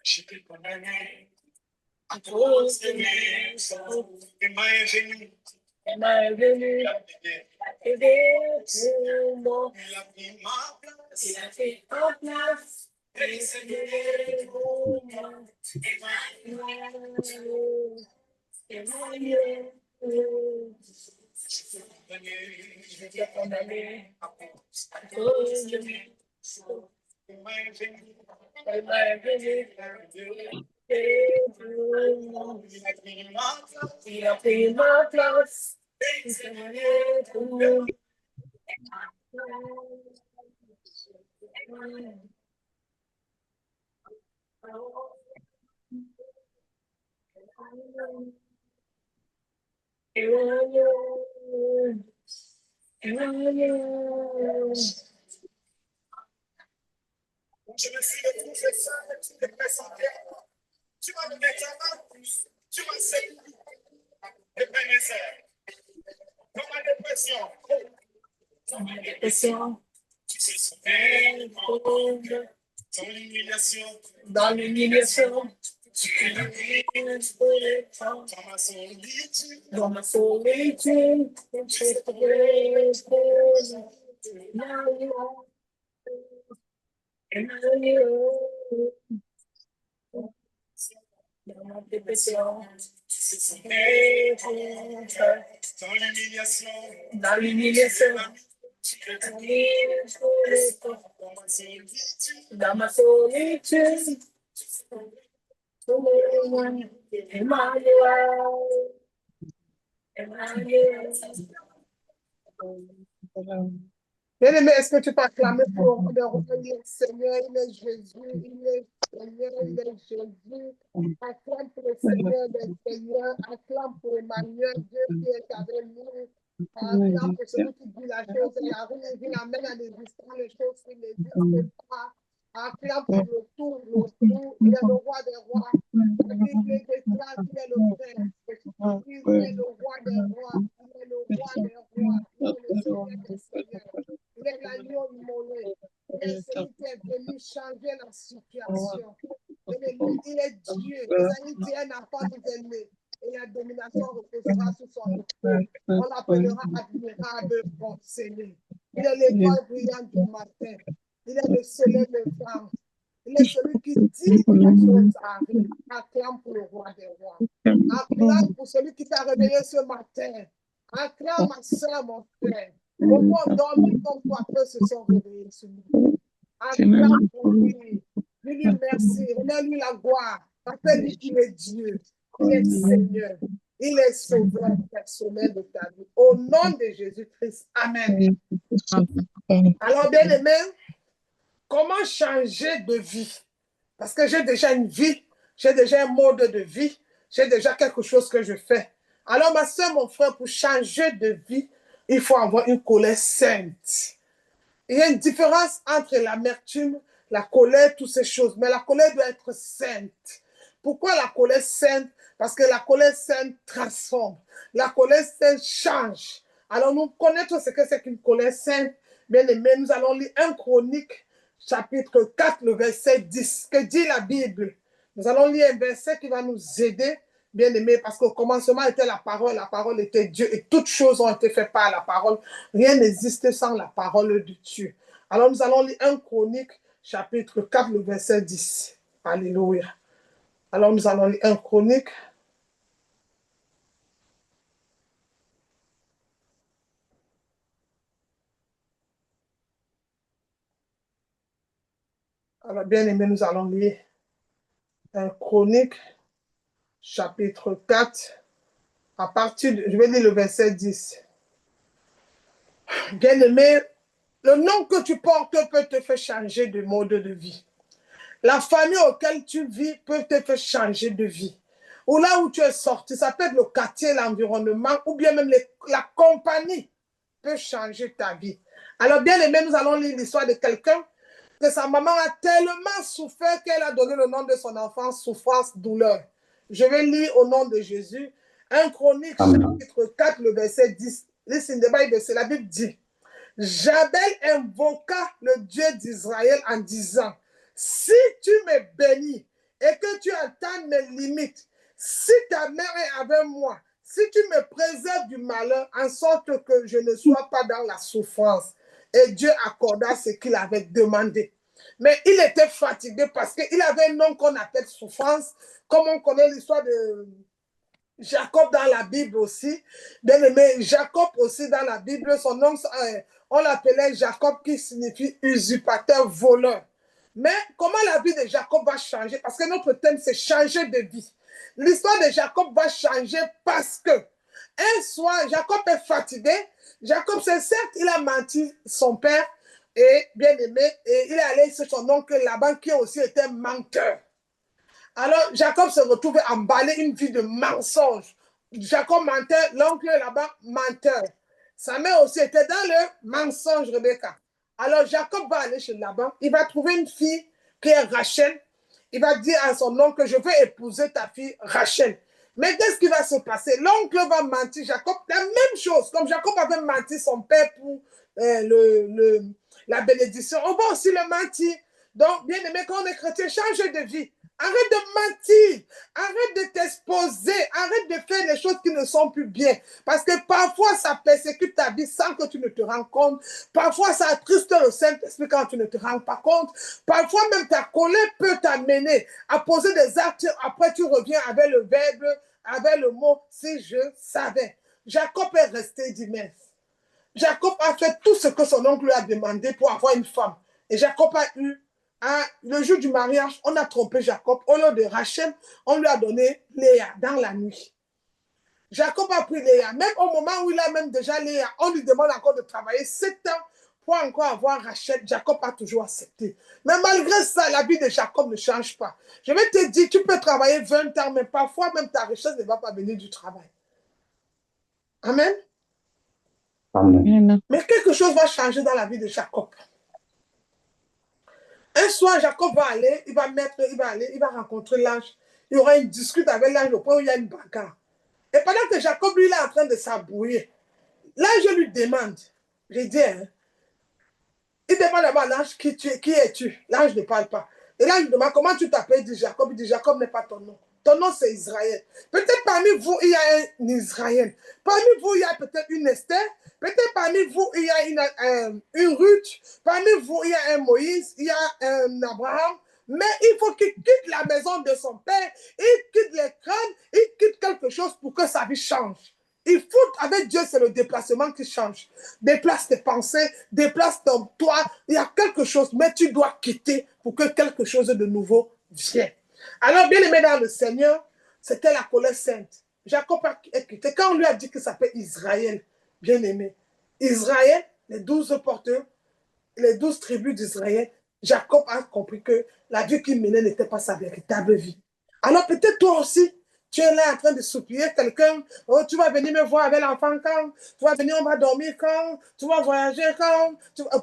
J'étais condamné à cause de mes fautes. Emma est venu. Emma est venu. Aider tout le monde. Il a pris ma place. Il a pris ma place. Et c'est de pour moi. Emmanuel. J'étais condamné à cause de mes fautes. Emma est venu. Emma est venu. Il a pris ma place. Je me suis retrouvé seul, tu me présentais. Tu m'as donné ta main, tu m'as séduit. Et bien, mes sœurs, dans ma dépression, tu sais sauver dans l'humiliation, tu es là dans ma solitude, tu es trouvé dans ma dépression, tu sais sauver dans l'humiliation, tu es trouvé dans ma solitude, Bien-aimé, est-ce que tu peux acclamer pour le roi? Il est Seigneur, il est Jésus, il est Seigneur, il est Jésus. Acclame pour le Seigneur des Seigneurs, acclame pour Emmanuel, Dieu qui est avec nous. Acclame pour celui qui dit la chose et la rue, il amène à l'existence les choses qui n'existent pas. Acclame pour le tout, il est le roi des rois. La Bible déclare qu'il est le Père. Il est le roi des rois, il est le roi des rois, il est le Seigneur des seigneurs. Il est l'agneau immolé. Il est celui qui est venu changer la situation. Il est Dieu. Isaïe dit un enfant nous aimé. Et la domination reposera sous son épaule. On l'appellera admirable conseiller. Il est l'étoile brillante du matin. Il est le soleil levant. Il est celui qui dit que la chose arrive. Acclame pour le roi des rois. Acclame pour celui qui t'a réveillé ce matin. Acclame ma soeur, mon frère. Beaucoup ont dormi comme toi, peu se sont réveillés ce matin. Acclame pour lui. Dis-lui merci. Remets-lui la gloire. Rappelle-lui qu'il est Dieu. Il est Seigneur. Il est sauveur personnel de ta vie. Au nom de Jésus-Christ. Amen. Alors, bien aimé, comment changer de vie? Parce que j'ai déjà une vie, j'ai déjà un mode de vie, j'ai déjà quelque chose que je fais. Alors, ma soeur, mon frère, pour changer de vie, il faut avoir une colère sainte. Il y a une différence entre l'amertume, la colère, toutes ces choses. Mais la colère doit être sainte. Pourquoi la colère sainte? Parce que la colère sainte transforme. La colère sainte change. Alors, nous connaissons ce que c'est qu'une colère sainte. Bien aimé, nous allons lire 1 Chronique, chapitre 4, le verset 10. Que dit la Bible? Nous allons lire un verset qui va nous aider, bien aimé, parce qu'au commencement était la parole était Dieu, et toutes choses ont été faites par la parole. Rien n'existe sans la parole de Dieu. Alors nous allons lire 1 Chronique, chapitre 4, le verset 10. Alléluia. Alors nous allons lire 1 Chronique. Alors bien aimé, nous allons lire 1 Chronique, chapitre 4, à partir de, je vais lire le verset 10. Bien aimé, le nom que tu portes peut te faire changer de mode de vie. La famille auquel tu vis peut te faire changer de vie. Ou là où tu es sorti, ça peut être le quartier, l'environnement, ou bien même la compagnie peut changer ta vie. Alors bien aimé, nous allons lire l'histoire de quelqu'un que sa maman a tellement souffert qu'elle a donné le nom de son enfant, souffrance, douleur. Je vais lire au nom de Jésus, 1 Chronique, chapitre 4, le verset 10. Listen, the Bible, c'est la Bible dit, Jabel invoqua le Dieu d'Israël en disant, si tu me bénis et que tu atteins mes limites, si ta mère est avec moi, si tu me préserves du malheur, en sorte que je ne sois pas dans la souffrance. Et Dieu accorda ce qu'il avait demandé. Mais il était fatigué parce qu'il avait un nom qu'on appelle souffrance, comme on connaît l'histoire de Jacob dans la Bible aussi. Bien aimé, Jacob aussi dans la Bible, son nom, on l'appelait Jacob qui signifie usurpateur, voleur. Mais comment la vie de Jacob va changer? Parce que notre thème, c'est changer de vie. L'histoire de Jacob va changer parce que un soir, Jacob est fatigué. Jacob, c'est certes, il a menti son père et bien aimé, et il est allé sur son oncle Laban qui aussi était menteur. Alors, Jacob se retrouve emballé une vie de mensonge. Jacob mentait, l'oncle là-bas menteur. Sa mère aussi était dans le mensonge, Rebecca. Alors, Jacob va aller chez Laban. Il va trouver une fille qui est Rachel. Il va dire à son oncle, je veux épouser ta fille Rachel. Mais qu'est-ce qui va se passer? L'oncle va mentir Jacob la même chose. Comme Jacob avait menti son père pour la bénédiction, on va aussi le mentir. Donc, bien aimé, quand on est chrétien, change de vie. Arrête de mentir, arrête de t'exposer, arrête de faire des choses qui ne sont plus bien. Parce que parfois, ça persécute ta vie sans que tu ne te rends compte. Parfois, ça attriste le Saint-Esprit quand tu ne te rends pas compte. Parfois, même ta colère peut t'amener à poser des actes. Après, tu reviens avec le verbe, avec le mot « si je savais ». Jacob est resté d'immense. Jacob a fait tout ce que son oncle lui a demandé pour avoir une femme. Et Jacob a eu, le jour du mariage, on a trompé Jacob. Au lieu de Rachel, on lui a donné Léa dans la nuit. Jacob a pris Léa. Même au moment où il a même déjà Léa, on lui demande encore de travailler 7 ans pour encore avoir Rachel. Jacob a toujours accepté. Mais malgré ça, la vie de Jacob ne change pas. Je vais te dire, tu peux travailler 20 ans, mais parfois même ta richesse ne va pas venir du travail. Amen. Amen. Mais quelque chose va changer dans la vie de Jacob. Un soir, Jacob va aller, il va rencontrer l'ange. Il y aura une discute avec l'ange au point où il y a une bagarre. Et pendant que Jacob, lui, il est en train de s'abrouiller, l'ange lui demande, je dis, hein, il demande d'abord à l'ange, qui es-tu? L'ange ne parle pas. Et là, il demande, comment tu t'appelles? Il dit Jacob. Il dit, Jacob n'est pas ton nom. Ton nom, c'est Israël. Peut-être parmi vous, il y a un Israël. Parmi vous, il y a peut-être une Esther. Peut-être parmi vous, il y a une Ruth. Parmi vous, il y a un Moïse. Il y a un Abraham. Mais il faut qu'il quitte la maison de son père. Il quitte les crânes. Il quitte quelque chose pour que sa vie change. Il faut, avec Dieu, c'est le déplacement qui change. Déplace tes pensées, déplace ton toi. Il y a quelque chose, mais tu dois quitter pour que quelque chose de nouveau vienne. Alors, bien aimé dans le Seigneur, c'était la colère sainte. Jacob a quitté. Quand on lui a dit qu'il s'appelle Israël, bien aimé, Israël, les 12 porteurs, les 12 tribus d'Israël, Jacob a compris que la vie qu'il menait n'était pas sa véritable vie. Alors peut-être toi aussi, tu es là en train de soupirer quelqu'un. Oh, tu vas venir me voir avec l'enfant quand? Tu vas venir, on va dormir quand? Tu vas voyager quand?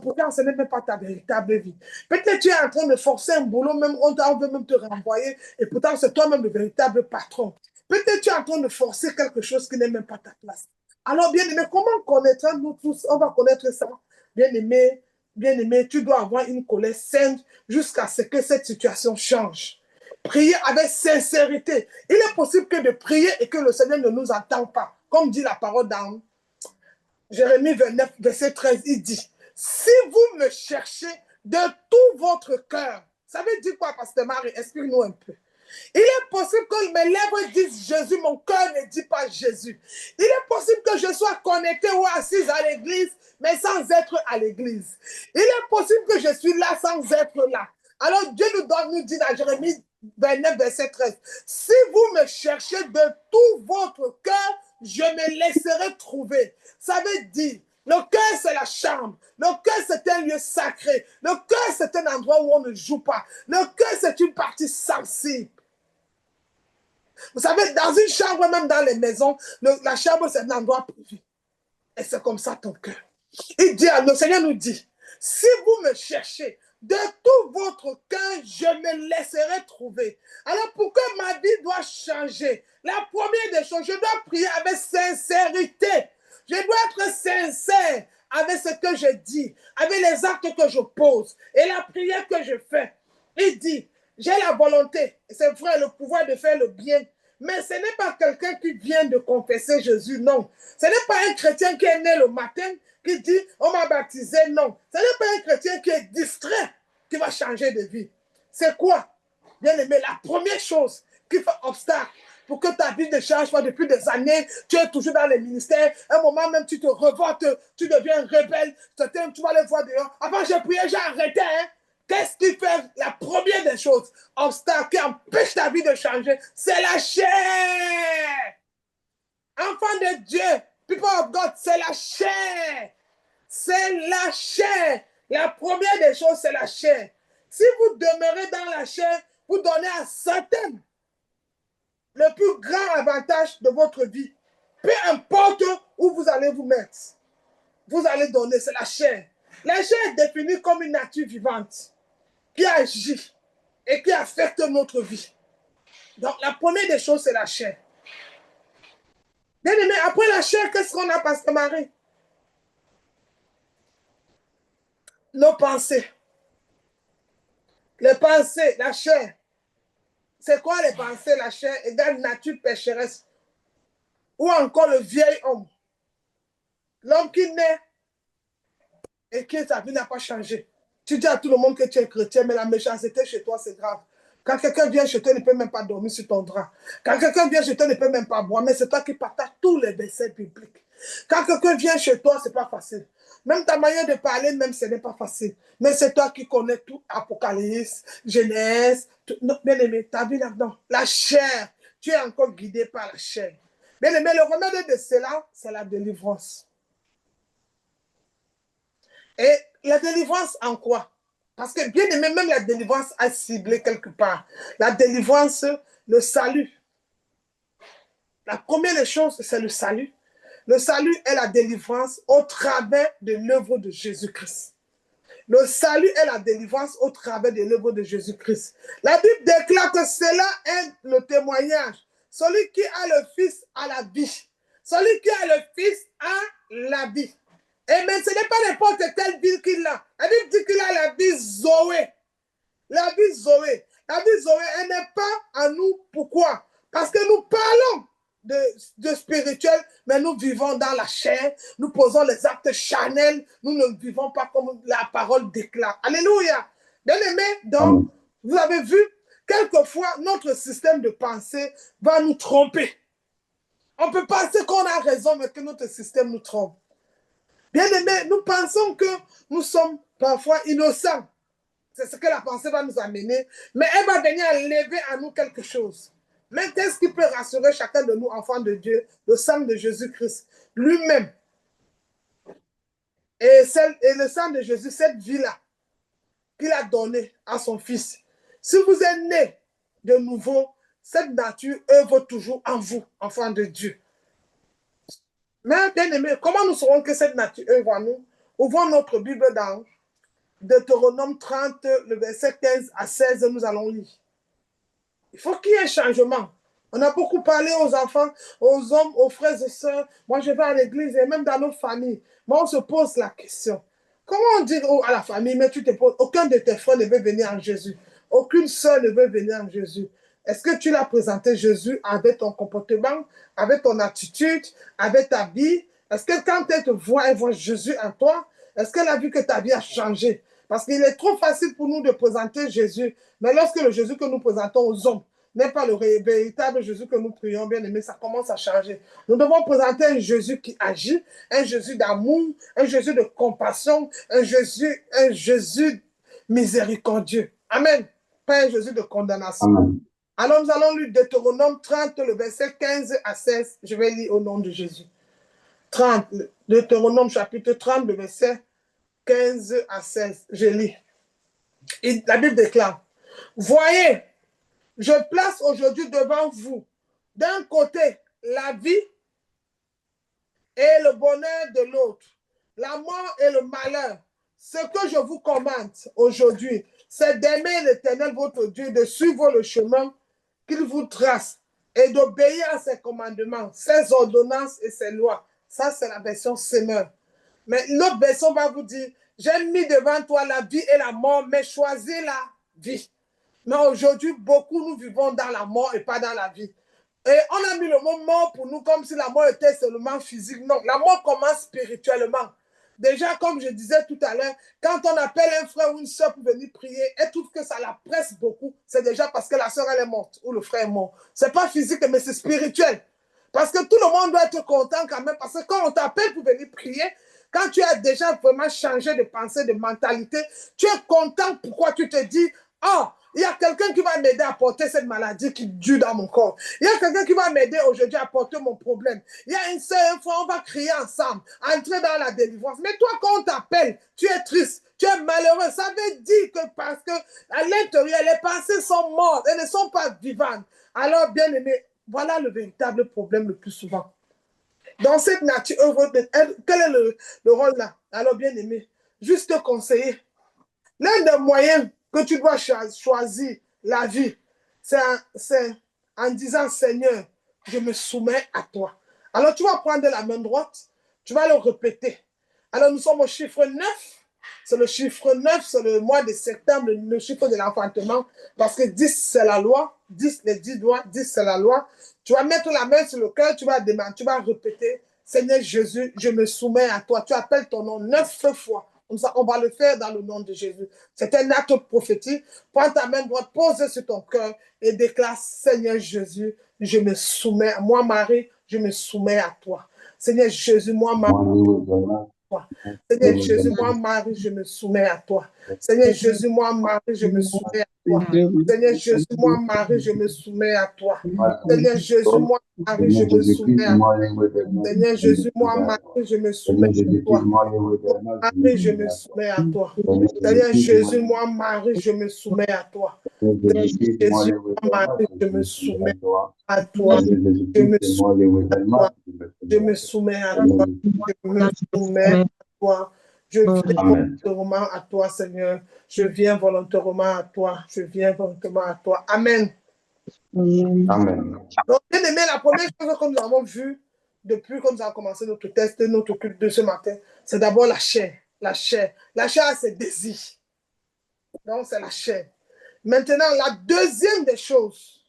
Pourtant, ce n'est même pas ta véritable vie. Peut-être tu es en train de forcer un boulot, même on veut même te renvoyer, et pourtant c'est toi-même le véritable patron. Peut-être tu es en train de forcer quelque chose qui n'est même pas ta place. Alors, bien aimé, comment connaître-nous tous? On va connaître ça. Bien aimé, tu dois avoir une colère sainte jusqu'à ce que cette situation change. Prier avec sincérité. Il est possible que de prier et que le Seigneur ne nous entend pas. Comme dit la parole dans Jérémie 29, verset 13, il dit, si vous me cherchez de tout votre cœur, ça veut dire quoi, Pasteur Marie? Explique-nous un peu. Il est possible que mes lèvres disent Jésus, mon cœur ne dit pas Jésus. Il est possible que je sois connecté ou assise à l'église, mais sans être à l'église. Il est possible que je suis là sans être là. Alors Dieu nous dit dans Jérémie 29, verset 13, si vous me cherchez de tout votre cœur, je me laisserai trouver. Ça veut dire, le cœur, c'est la chambre. Le cœur, c'est un lieu sacré. Le cœur, c'est un endroit où on ne joue pas. Le cœur, c'est une partie sensible. Vous savez, dans une chambre, même dans les maisons, la chambre, c'est un endroit privé. Et c'est comme ça ton cœur. Il dit, le Seigneur nous dit, si vous me cherchez de tout votre cœur, je me laisserai trouver. Alors, pourquoi ma vie doit changer? La première des choses, je dois prier avec sincérité. Je dois être sincère avec ce que je dis, avec les actes que je pose et la prière que je fais. Il dit, j'ai la volonté, c'est vrai, le pouvoir de faire le bien. Mais ce n'est pas quelqu'un qui vient de confesser Jésus, non. Ce n'est pas un chrétien qui est né le matin, qui dit, on m'a baptisé, non. Ce n'est pas un chrétien qui est distrait, qui va changer de vie. C'est quoi? Bien aimé, la première chose qui fait obstacle pour que ta vie ne change pas depuis des années, tu es toujours dans les ministères, un moment même tu te revoltes, tu deviens rebelle, tu vas les voir dehors. Avant j'ai prié, j'ai arrêté, hein. Qu'est-ce qui fait la première des choses, obstacle qui empêche ta vie de changer? C'est la chair. Enfant de Dieu, people of God, c'est la chair. C'est la chair. La première des choses, c'est la chair. Si vous demeurez dans la chair, vous donnez à Satan le plus grand avantage de votre vie. Peu importe où vous allez vous mettre, vous allez donner, c'est la chair. La chair est définie comme une nature vivante qui agit et qui affecte notre vie. Donc, la première des choses, c'est la chair. Bien aimé, après la chair, qu'est-ce qu'on a, Pasteur Marie? Nos pensées. Les pensées, la chair. C'est quoi les pensées, la chair égale nature pécheresse? Ou encore le vieil homme. L'homme qui naît et qui sa vie n'a pas changé. Tu dis à tout le monde que tu es chrétien, mais la méchanceté chez toi, c'est grave. Quand quelqu'un vient chez toi, il ne peut même pas dormir sur ton drap. Quand quelqu'un vient chez toi, il ne peut même pas boire, mais c'est toi qui partages tous les versets bibliques. Quand quelqu'un vient chez toi, ce n'est pas facile. Même ta manière de parler, même ce n'est pas facile. Mais c'est toi qui connais tout, Apocalypse, Genèse, tout. Non, bien aimé, ta vie là-dedans. La chair, tu es encore guidé par la chair. Bien aimé, le remède de cela, c'est la délivrance. Et la délivrance en quoi? Parce que bien aimé, même la délivrance a ciblé quelque part. La délivrance, le salut. La première des choses, c'est le salut. Le salut est la délivrance au travers de l'œuvre de Jésus-Christ. Le salut est la délivrance au travers de l'œuvre de Jésus-Christ. La Bible déclare que cela est le témoignage. Celui qui a le Fils a la vie. Celui qui a le Fils a la vie. Et mais ce n'est pas n'importe quelle vie qu'il a. La Bible dit qu'il a la vie Zoé. La vie Zoé. La vie Zoé, elle n'est pas à nous. Pourquoi? Parce que nous parlons de spirituel, mais nous vivons dans la chair, nous posons les actes charnels, nous ne vivons pas comme la parole déclare. Alléluia. Bien aimé, donc, vous avez vu, quelquefois, notre système de pensée va nous tromper. On peut penser qu'on a raison, mais que notre système nous trompe. Bien aimé, nous pensons que nous sommes parfois innocents. C'est ce que la pensée va nous amener, mais elle va venir enlever à nous quelque chose. Mais qu'est-ce qui peut rassurer chacun de nous, enfants de Dieu? Le sang de Jésus-Christ, lui-même. Et le sang de Jésus, cette vie-là, qu'il a donnée à son Fils. Si vous êtes né de nouveau, cette nature œuvre toujours en vous, enfants de Dieu. Mais bien aimé, comment nous saurons que cette nature œuvre en nous? Ouvrons notre Bible dans Deutéronome 30, le verset 15 à 16, nous allons lire. Il faut qu'il y ait un changement. On a beaucoup parlé aux enfants, aux hommes, aux frères et sœurs. Moi, je vais à l'église et même dans nos familles. Mais on se pose la question. Comment on dit à la famille, mais tu te poses, aucun de tes frères ne veut venir en Jésus. Aucune sœur ne veut venir en Jésus. Est-ce que tu l'as présenté Jésus avec ton comportement, avec ton attitude, avec ta vie? Est-ce que quand elle te voit, elle voit Jésus en toi? Est-ce qu'elle a vu que ta vie a changé? Parce qu'il est trop facile pour nous de présenter Jésus. Mais lorsque le Jésus que nous présentons aux hommes n'est pas le véritable Jésus que nous prions, bien aimé, ça commence à changer. Nous devons présenter un Jésus qui agit, un Jésus d'amour, un Jésus de compassion, un Jésus miséricordieux. Amen. Pas un Jésus de condamnation. Amen. Alors nous allons lire Deutéronome 30, le verset 15 à 16. Je vais lire au nom de Jésus. 30, Deutéronome chapitre 30, le verset 15 à 16. Je lis. Et la Bible déclare, voyez, je place aujourd'hui devant vous, d'un côté, la vie et le bonheur de l'autre, la mort et le malheur. Ce que je vous commande aujourd'hui, c'est d'aimer l'Éternel, votre Dieu, de suivre le chemin qu'il vous trace et d'obéir à ses commandements, ses ordonnances et ses lois. Ça, c'est la version Semeur. Mais l'autre version va vous dire, j'ai mis devant toi la vie et la mort, mais choisis la vie. Mais aujourd'hui, beaucoup, nous vivons dans la mort et pas dans la vie. Et on a mis le mot mort pour nous comme si la mort était seulement physique. Non, la mort commence spirituellement. Déjà, comme je disais tout à l'heure, quand on appelle un frère ou une soeur pour venir prier et trouve que ça la presse beaucoup, c'est déjà parce que la soeur elle est morte ou le frère est mort. C'est pas physique, mais c'est spirituel. Parce que tout le monde doit être content quand même. Parce que quand on t'appelle pour venir prier, quand tu as déjà vraiment changé de pensée, de mentalité, tu es content. Pourquoi tu te dis, oh, il y a quelqu'un qui va m'aider à porter cette maladie qui dure dans mon corps. Il y a quelqu'un qui va m'aider aujourd'hui à porter mon problème. Il y a une seule fois, on va crier ensemble, entrer dans la délivrance. Mais toi, quand on t'appelle, tu es triste, tu es malheureux. Ça veut dire que parce que à l'intérieur, les pensées sont mortes, elles ne sont pas vivantes. Alors, bien aimé, voilà le véritable problème le plus souvent. Dans cette nature, quel est le rôle là? Alors, bien aimé, juste te conseiller. L'un des moyens que tu dois choisir la vie, c'est en disant, Seigneur, je me soumets à toi. Alors, tu vas prendre la main droite, tu vas le répéter. Alors, nous sommes au chiffre 9. C'est le chiffre 9, c'est le mois de septembre, le chiffre de l'enfantement, parce que 10, c'est la loi. 10, les 10 doigts, 10, c'est la loi. Tu vas mettre la main sur le cœur, tu vas demander, tu vas répéter, Seigneur Jésus, je me soumets à toi. Tu appelles ton nom 9 fois. Comme ça, on va le faire dans le nom de Jésus. C'est un acte prophétique. Prends ta main droite, pose sur ton cœur et déclare, Seigneur Jésus, je me soumets. Moi, Marie, je me soumets à toi. Seigneur Jésus, moi, Marie, Seigneur Jésus, moi, Marie, je me soumets à toi. Seigneur Jésus, moi, Marie, je me soumets à toi. Seigneur Jésus, moi, Marie, je me soumets à toi. Seigneur Jésus, moi, Marie, je me soumets à toi. Seigneur Jésus, moi, Marie, je me soumets à toi. Marie, je me soumets à toi. Seigneur Jésus, moi, Marie, je me soumets à toi. Seigneur Jésus, moi, Marie, je me soumets à toi. Je me soumets à toi. Je me soumets à toi. Je me soumets à toi. Je viens volontairement à toi, Seigneur. Je viens volontairement à toi. Je viens volontairement à toi. Amen. Amen. Donc, bien aimé, la première chose que nous avons vue depuis que nous avons commencé notre test, notre culte de ce matin, c'est d'abord la chair. La chair. La chair a ses désirs. Donc, c'est la chair. Maintenant, la deuxième des choses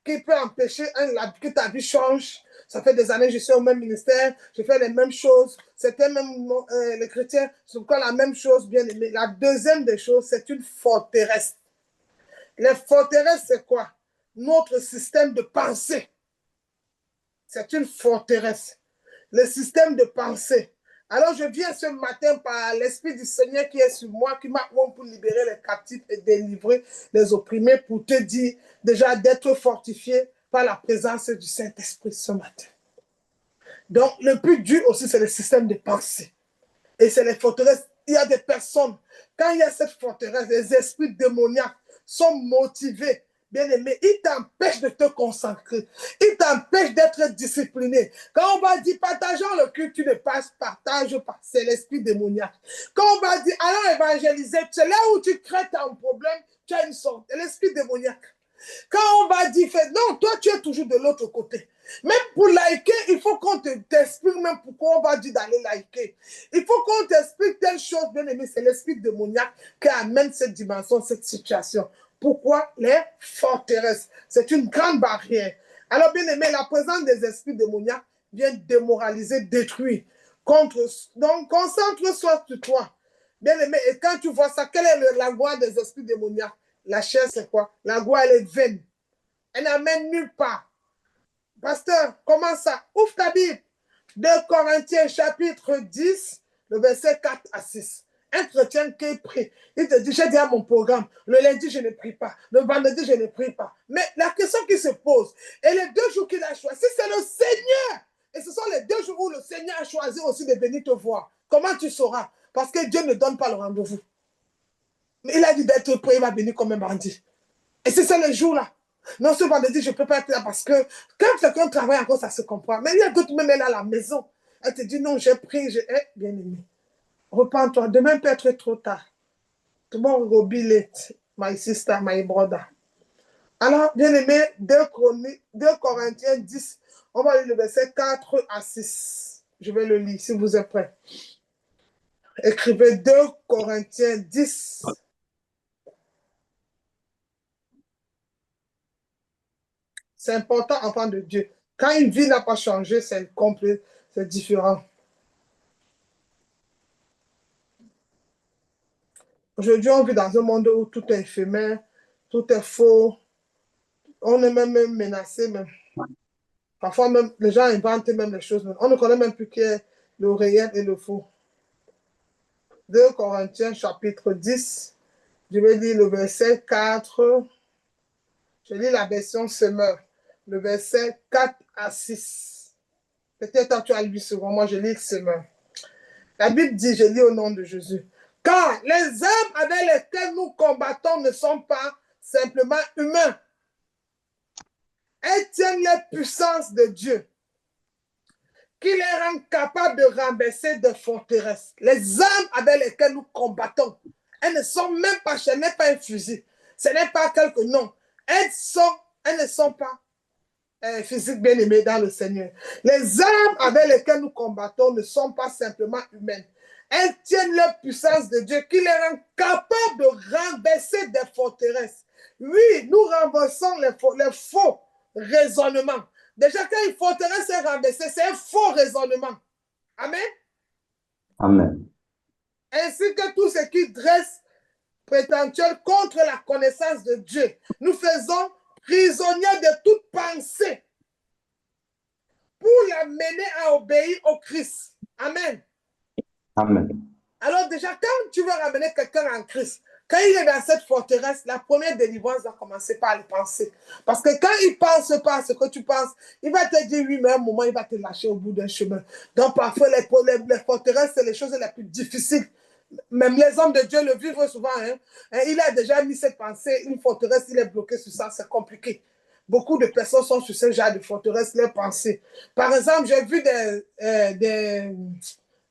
qui peut empêcher que ta vie change. Ça fait des années que je suis au même ministère, je fais les mêmes choses. C'était même les chrétiens, c'est encore la même chose, bien aimé. La deuxième des choses, c'est une forteresse. Les forteresses, c'est quoi? Notre système de pensée. C'est une forteresse. Le système de pensée. Alors, je viens ce matin par l'Esprit du Seigneur qui est sur moi, qui m'a oint pour libérer les captifs et délivrer les opprimés, pour te dire déjà d'être fortifié par la présence du Saint-Esprit ce matin. Donc, le plus dur aussi, c'est le système de pensée. Et c'est les forteresses. Il y a des personnes, quand il y a cette forteresse, les esprits démoniaques sont motivés. Bien aimé, il t'empêche de te concentrer. Il t'empêche d'être discipliné. Quand on va dire partageons le culte, tu ne partages pas. C'est l'esprit démoniaque. Quand on va dire allons évangéliser, c'est là où tu crées ton problème, tu as une sorte. L'esprit démoniaque. Quand on va dire, non, toi tu es toujours de l'autre côté. Même pour liker, il faut qu'on t'explique même pourquoi on va dire d'aller liker. Il faut qu'on t'explique telle chose, bien aimé, c'est l'esprit démoniaque qui amène cette dimension, cette situation. Pourquoi? Les forteresses. C'est une grande barrière. Alors, bien aimé, la présence des esprits démoniaques vient démoraliser, détruire. Donc, concentre-toi sur toi. Bien aimé, et quand tu vois ça, quelle est la gloire des esprits démoniaques? La chair, c'est quoi? La gloire, elle est vaine. Elle n'amène nulle part. Pasteur, comment ça? Ouvre ta Bible. 2 Corinthiens chapitre 10, le verset 4 à 6. Un chrétien qui prie, il te dit, j'ai dit à mon programme, le lundi, je ne prie pas, le vendredi, je ne prie pas. Mais la question qui se pose, et les 2 jours qu'il a choisi, c'est le Seigneur. Et ce sont les 2 jours où le Seigneur a choisi aussi de venir te voir. Comment tu sauras? Parce que Dieu ne donne pas le rendez-vous. Mais il a dit d'être prêt, il va venir comme un bandit. Et c'est ça le jour-là. Non, ce vendredi, je ne peux pas être là parce que quand quelqu'un travaille encore, ça se comprend. Mais il y a d'autres, même elle à la maison. Elle te dit, non, j'ai pris, bien aimé. Repends-toi, demain peut être trop tard. Tomorrow will be late, my sister, my brother. Alors, bien aimé, 2 Corinthiens 10, on va lire le verset 4 à 6. Je vais le lire si vous êtes prêts. Écrivez 2 Corinthiens 10. C'est important, enfant de Dieu. Quand une vie n'a pas changé, c'est complet, c'est différent. Aujourd'hui, on vit dans un monde où tout est éphémère, tout est faux. On est même menacé, même. Parfois, même, les gens inventent même les choses. On ne connaît même plus qui est le réel et le faux. 2 Corinthiens, chapitre 10, je vais lire le verset 4. Je lis la version Semeur, le verset 4 à 6. Peut-être tu as lu souvent, moi je lis Semeur. La Bible dit, je lis au nom de Jésus. Car les armes avec lesquelles nous combattons ne sont pas simplement humains. Elles tiennent les puissances de Dieu, qui les rend capables de renverser des forteresses. Les armes avec lesquelles nous combattons, elles ne sont même pas, ce n'est pas un fusil, ce n'est pas quelque nom. Elles ne sont pas physiques, bien aimés dans le Seigneur. Les armes avec lesquelles nous combattons ne sont pas simplement humaines. Elles tiennent la puissance de Dieu qui les rend capables de renverser des forteresses. Oui, nous renversons les faux raisonnements. Déjà, quand une forteresse est renversée, c'est un faux raisonnement. Amen. Amen. Ainsi que tout ce qui dresse prétention contre la connaissance de Dieu. Nous faisons prisonniers de toute pensée pour la mener à obéir au Christ. Amen. Amen. Alors déjà, quand tu veux ramener quelqu'un en Christ, quand il est dans cette forteresse, la première délivrance va commencer par les pensées. Parce que quand il ne pense pas à ce que tu penses, il va te dire oui, mais à un moment, il va te lâcher au bout d'un chemin. Donc parfois, les forteresses, c'est les choses les plus difficiles. Même les hommes de Dieu le vivent souvent. Il a déjà mis cette pensée, une forteresse, il est bloqué sur ça, c'est compliqué. Beaucoup de personnes sont sur ce genre de forteresse, leurs pensées. Par exemple, j'ai vu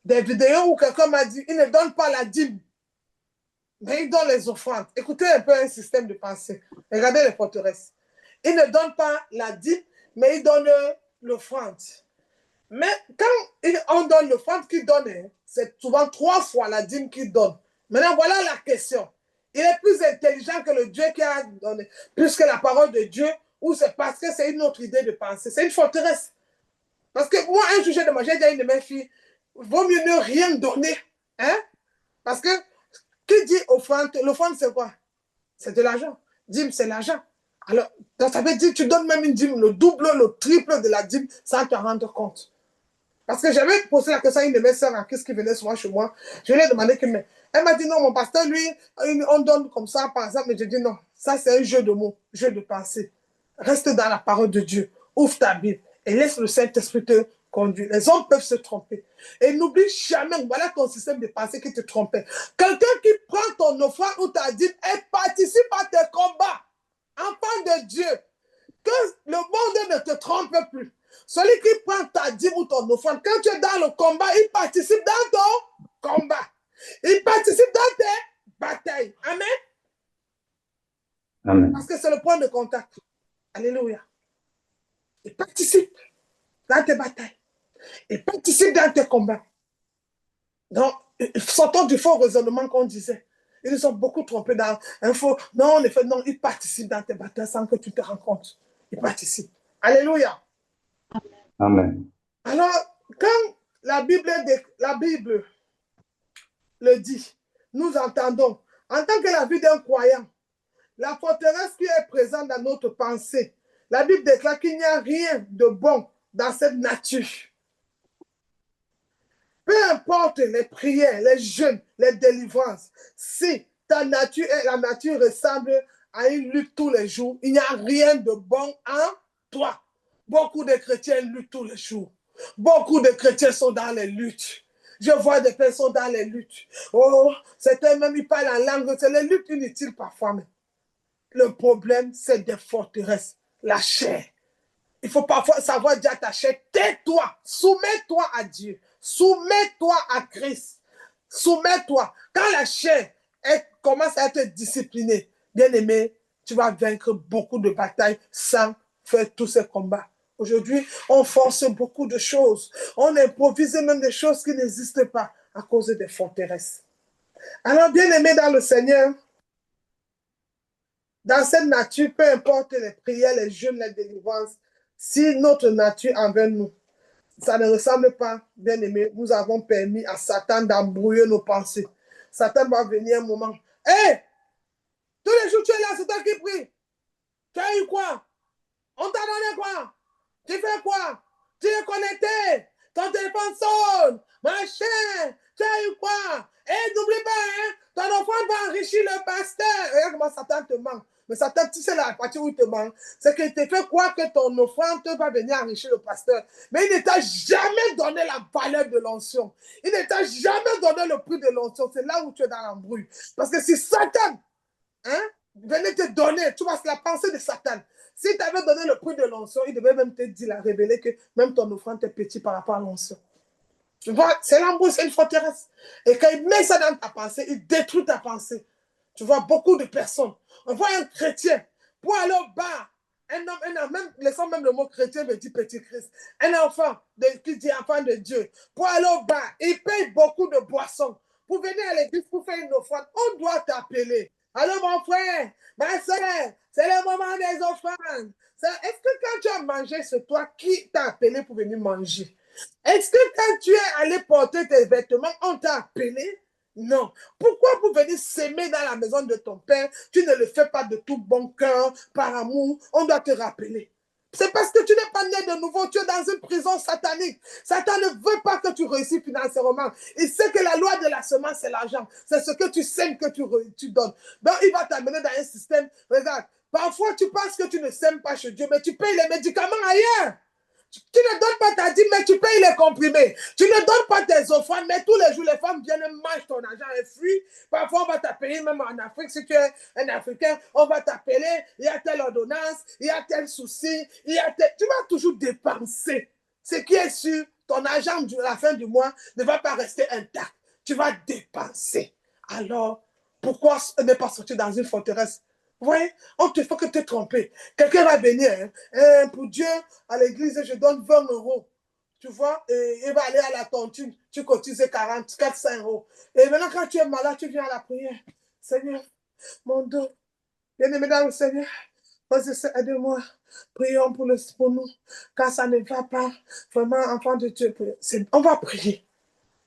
des vidéos où quelqu'un m'a dit, il ne donne pas la dîme, mais il donne les offrandes. Écoutez un peu un système de pensée. Regardez les forteresses. Il ne donne pas la dîme, mais il donne l'offrande. Mais quand on donne l'offrande qu'il donne, c'est souvent 3 fois la dîme qu'il donne. Maintenant, voilà la question. Il est plus intelligent que le Dieu qui a donné, plus que la parole de Dieu, ou c'est parce que c'est une autre idée de pensée. C'est une forteresse. Parce que moi, un jour, j'ai demandé à une de mes filles, vaut mieux ne rien donner. Hein? Parce que, qui dit offrande? L'offrande, c'est quoi? C'est de l'argent. Dîme, c'est l'argent. Alors, donc ça veut dire que tu donnes même une dîme, le double, le triple de la dîme, sans te rendre compte. Parce que j'avais posé la question à une de mes sœurs en Christ qui venait souvent chez moi. Je lui ai demandé que, mais elle m'a dit non, mon pasteur, lui, on donne comme ça, par exemple. Mais j'ai dit non, ça c'est un jeu de mots, jeu de pensée. Reste dans la parole de Dieu. Ouvre ta Bible et laisse le Saint-Esprit te conduire. Les hommes peuvent se tromper. Et n'oublie jamais, voilà ton système de pensée qui te trompait. Quelqu'un qui prend ton offrande ou ta dîme et participe à tes combats. Enfant de Dieu, que le monde ne te trompe plus. Celui qui prend ta dîme ou ton offrande, quand tu es dans le combat, il participe dans ton combat. Il participe dans tes batailles. Amen. Amen. Parce que c'est le point de contact. Alléluia. Il participe dans tes batailles. Il participe dans tes combats. Donc, sortons du faux raisonnement qu'on disait. Ils nous ont beaucoup trompés dans un faux. Non, en effet, non, il participe dans tes batailles sans que tu te rends compte. Il participe. Alléluia. Amen. Alors, quand la Bible le dit, nous entendons, en tant que la vie d'un croyant, la forteresse qui est présente dans notre pensée, la Bible déclare qu'il n'y a rien de bon dans cette nature. Peu importe les prières, les jeûnes, les délivrances, si ta nature, la nature ressemble à une lutte tous les jours, il n'y a rien de bon en toi. Beaucoup de chrétiens luttent tous les jours. Beaucoup de chrétiens sont dans les luttes. Je vois des personnes dans les luttes. Oh, certains même ils parlent en langue. C'est les luttes inutiles parfois. Mais le problème, c'est des forteresses. La chair. Il faut parfois savoir dire à ta chair, tais-toi, soumets-toi à Dieu, soumets-toi à Christ, soumets-toi. Quand la chair commence à être disciplinée, bien aimé, tu vas vaincre beaucoup de batailles sans faire tous ces combats. Aujourd'hui, on force beaucoup de choses. On improvise même des choses qui n'existent pas à cause des forteresses. Alors, bien aimé dans le Seigneur, Dans cette nature, peu importe les prières, les jeûnes, les délivrances, si notre nature envers nous, ça ne ressemble pas, bien aimé, nous avons permis à Satan d'embrouiller nos pensées. Satan va venir un moment. Hé, hey, tous les jours tu es là, c'est toi qui pries. Tu as eu quoi? On t'a donné quoi? Tu fais quoi? Tu es connecté? Ton téléphone sonne? Machin? Tu as eu quoi? Et n'oublie pas, hein, ton offrande va enrichir le pasteur. Regarde comment Satan te ment. Mais Satan, tu sais la partie où il te ment, c'est qu'il te fait croire que ton offrande va venir enrichir le pasteur. Mais il ne t'a jamais donné la valeur de l'onction. Il ne t'a jamais donné le prix de l'onction. C'est là où tu es dans l'embrouille. Parce que si Satan, hein, venait te donner, tu vois, c'est la pensée de Satan. S'il t'avait donné le prix de l'onction, il devait même te dire, révéler que même ton offrande est petit par rapport à l'onction. Tu vois, c'est l'embrouille, c'est une forteresse. Et quand il met ça dans ta pensée, il détruit ta pensée. Tu vois, beaucoup de personnes. On voit un chrétien pour aller au bar. Un homme, même, laissons même le mot chrétien, me dit petit Christ. Un enfant qui dit enfant de Dieu. Pour aller au bar, il paye beaucoup de boissons. Pour venir à l'église, pour faire une offrande, on doit t'appeler. Allô, mon frère, ma soeur, c'est le moment des offrandes. Est-ce que quand tu as mangé, c'est toi qui t'a appelé pour venir manger? Est-ce que quand tu es allé porter tes vêtements, on t'a appelé? Non. Pourquoi pour venir s'aimer dans la maison de ton père, tu ne le fais pas de tout bon cœur, par amour, on doit te rappeler. C'est parce que tu n'es pas né de nouveau, tu es dans une prison satanique. Satan ne veut pas que tu réussisses financièrement. Il sait que la loi de la semence, c'est l'argent. C'est ce que tu sèmes que tu donnes. Donc, il va t'amener dans un système. Regarde, parfois tu penses que tu ne sèmes pas chez Dieu, mais tu payes les médicaments ailleurs. Tu ne donnes pas ta dîme, mais tu payes les comprimés. Tu ne donnes pas tes offrandes, mais tous les jours, les femmes viennent manger ton argent et fuient. Parfois, on va t'appeler, même en Afrique, si tu es un Africain, on va t'appeler, il y a telle ordonnance, il y a tel souci, il y a tel... Tu vas toujours dépenser. Ce qui est sûr, ton argent à la fin du mois ne va pas rester intact. Tu vas dépenser. Alors, pourquoi ne pas sortir dans une forteresse? Oui, on te fait que te tromper. Quelqu'un va venir, hein, pour Dieu, à l'église, je donne 20 euros. Tu vois, et il va aller à la tontine, tu cotises 40, 400 euros. Et maintenant, quand tu es malade, tu viens à la prière. Seigneur, mon dos, bien-aimé dans le Seigneur, aide-moi. Prions pour nous. Quand ça ne va pas, vraiment, enfant de Dieu, on va prier.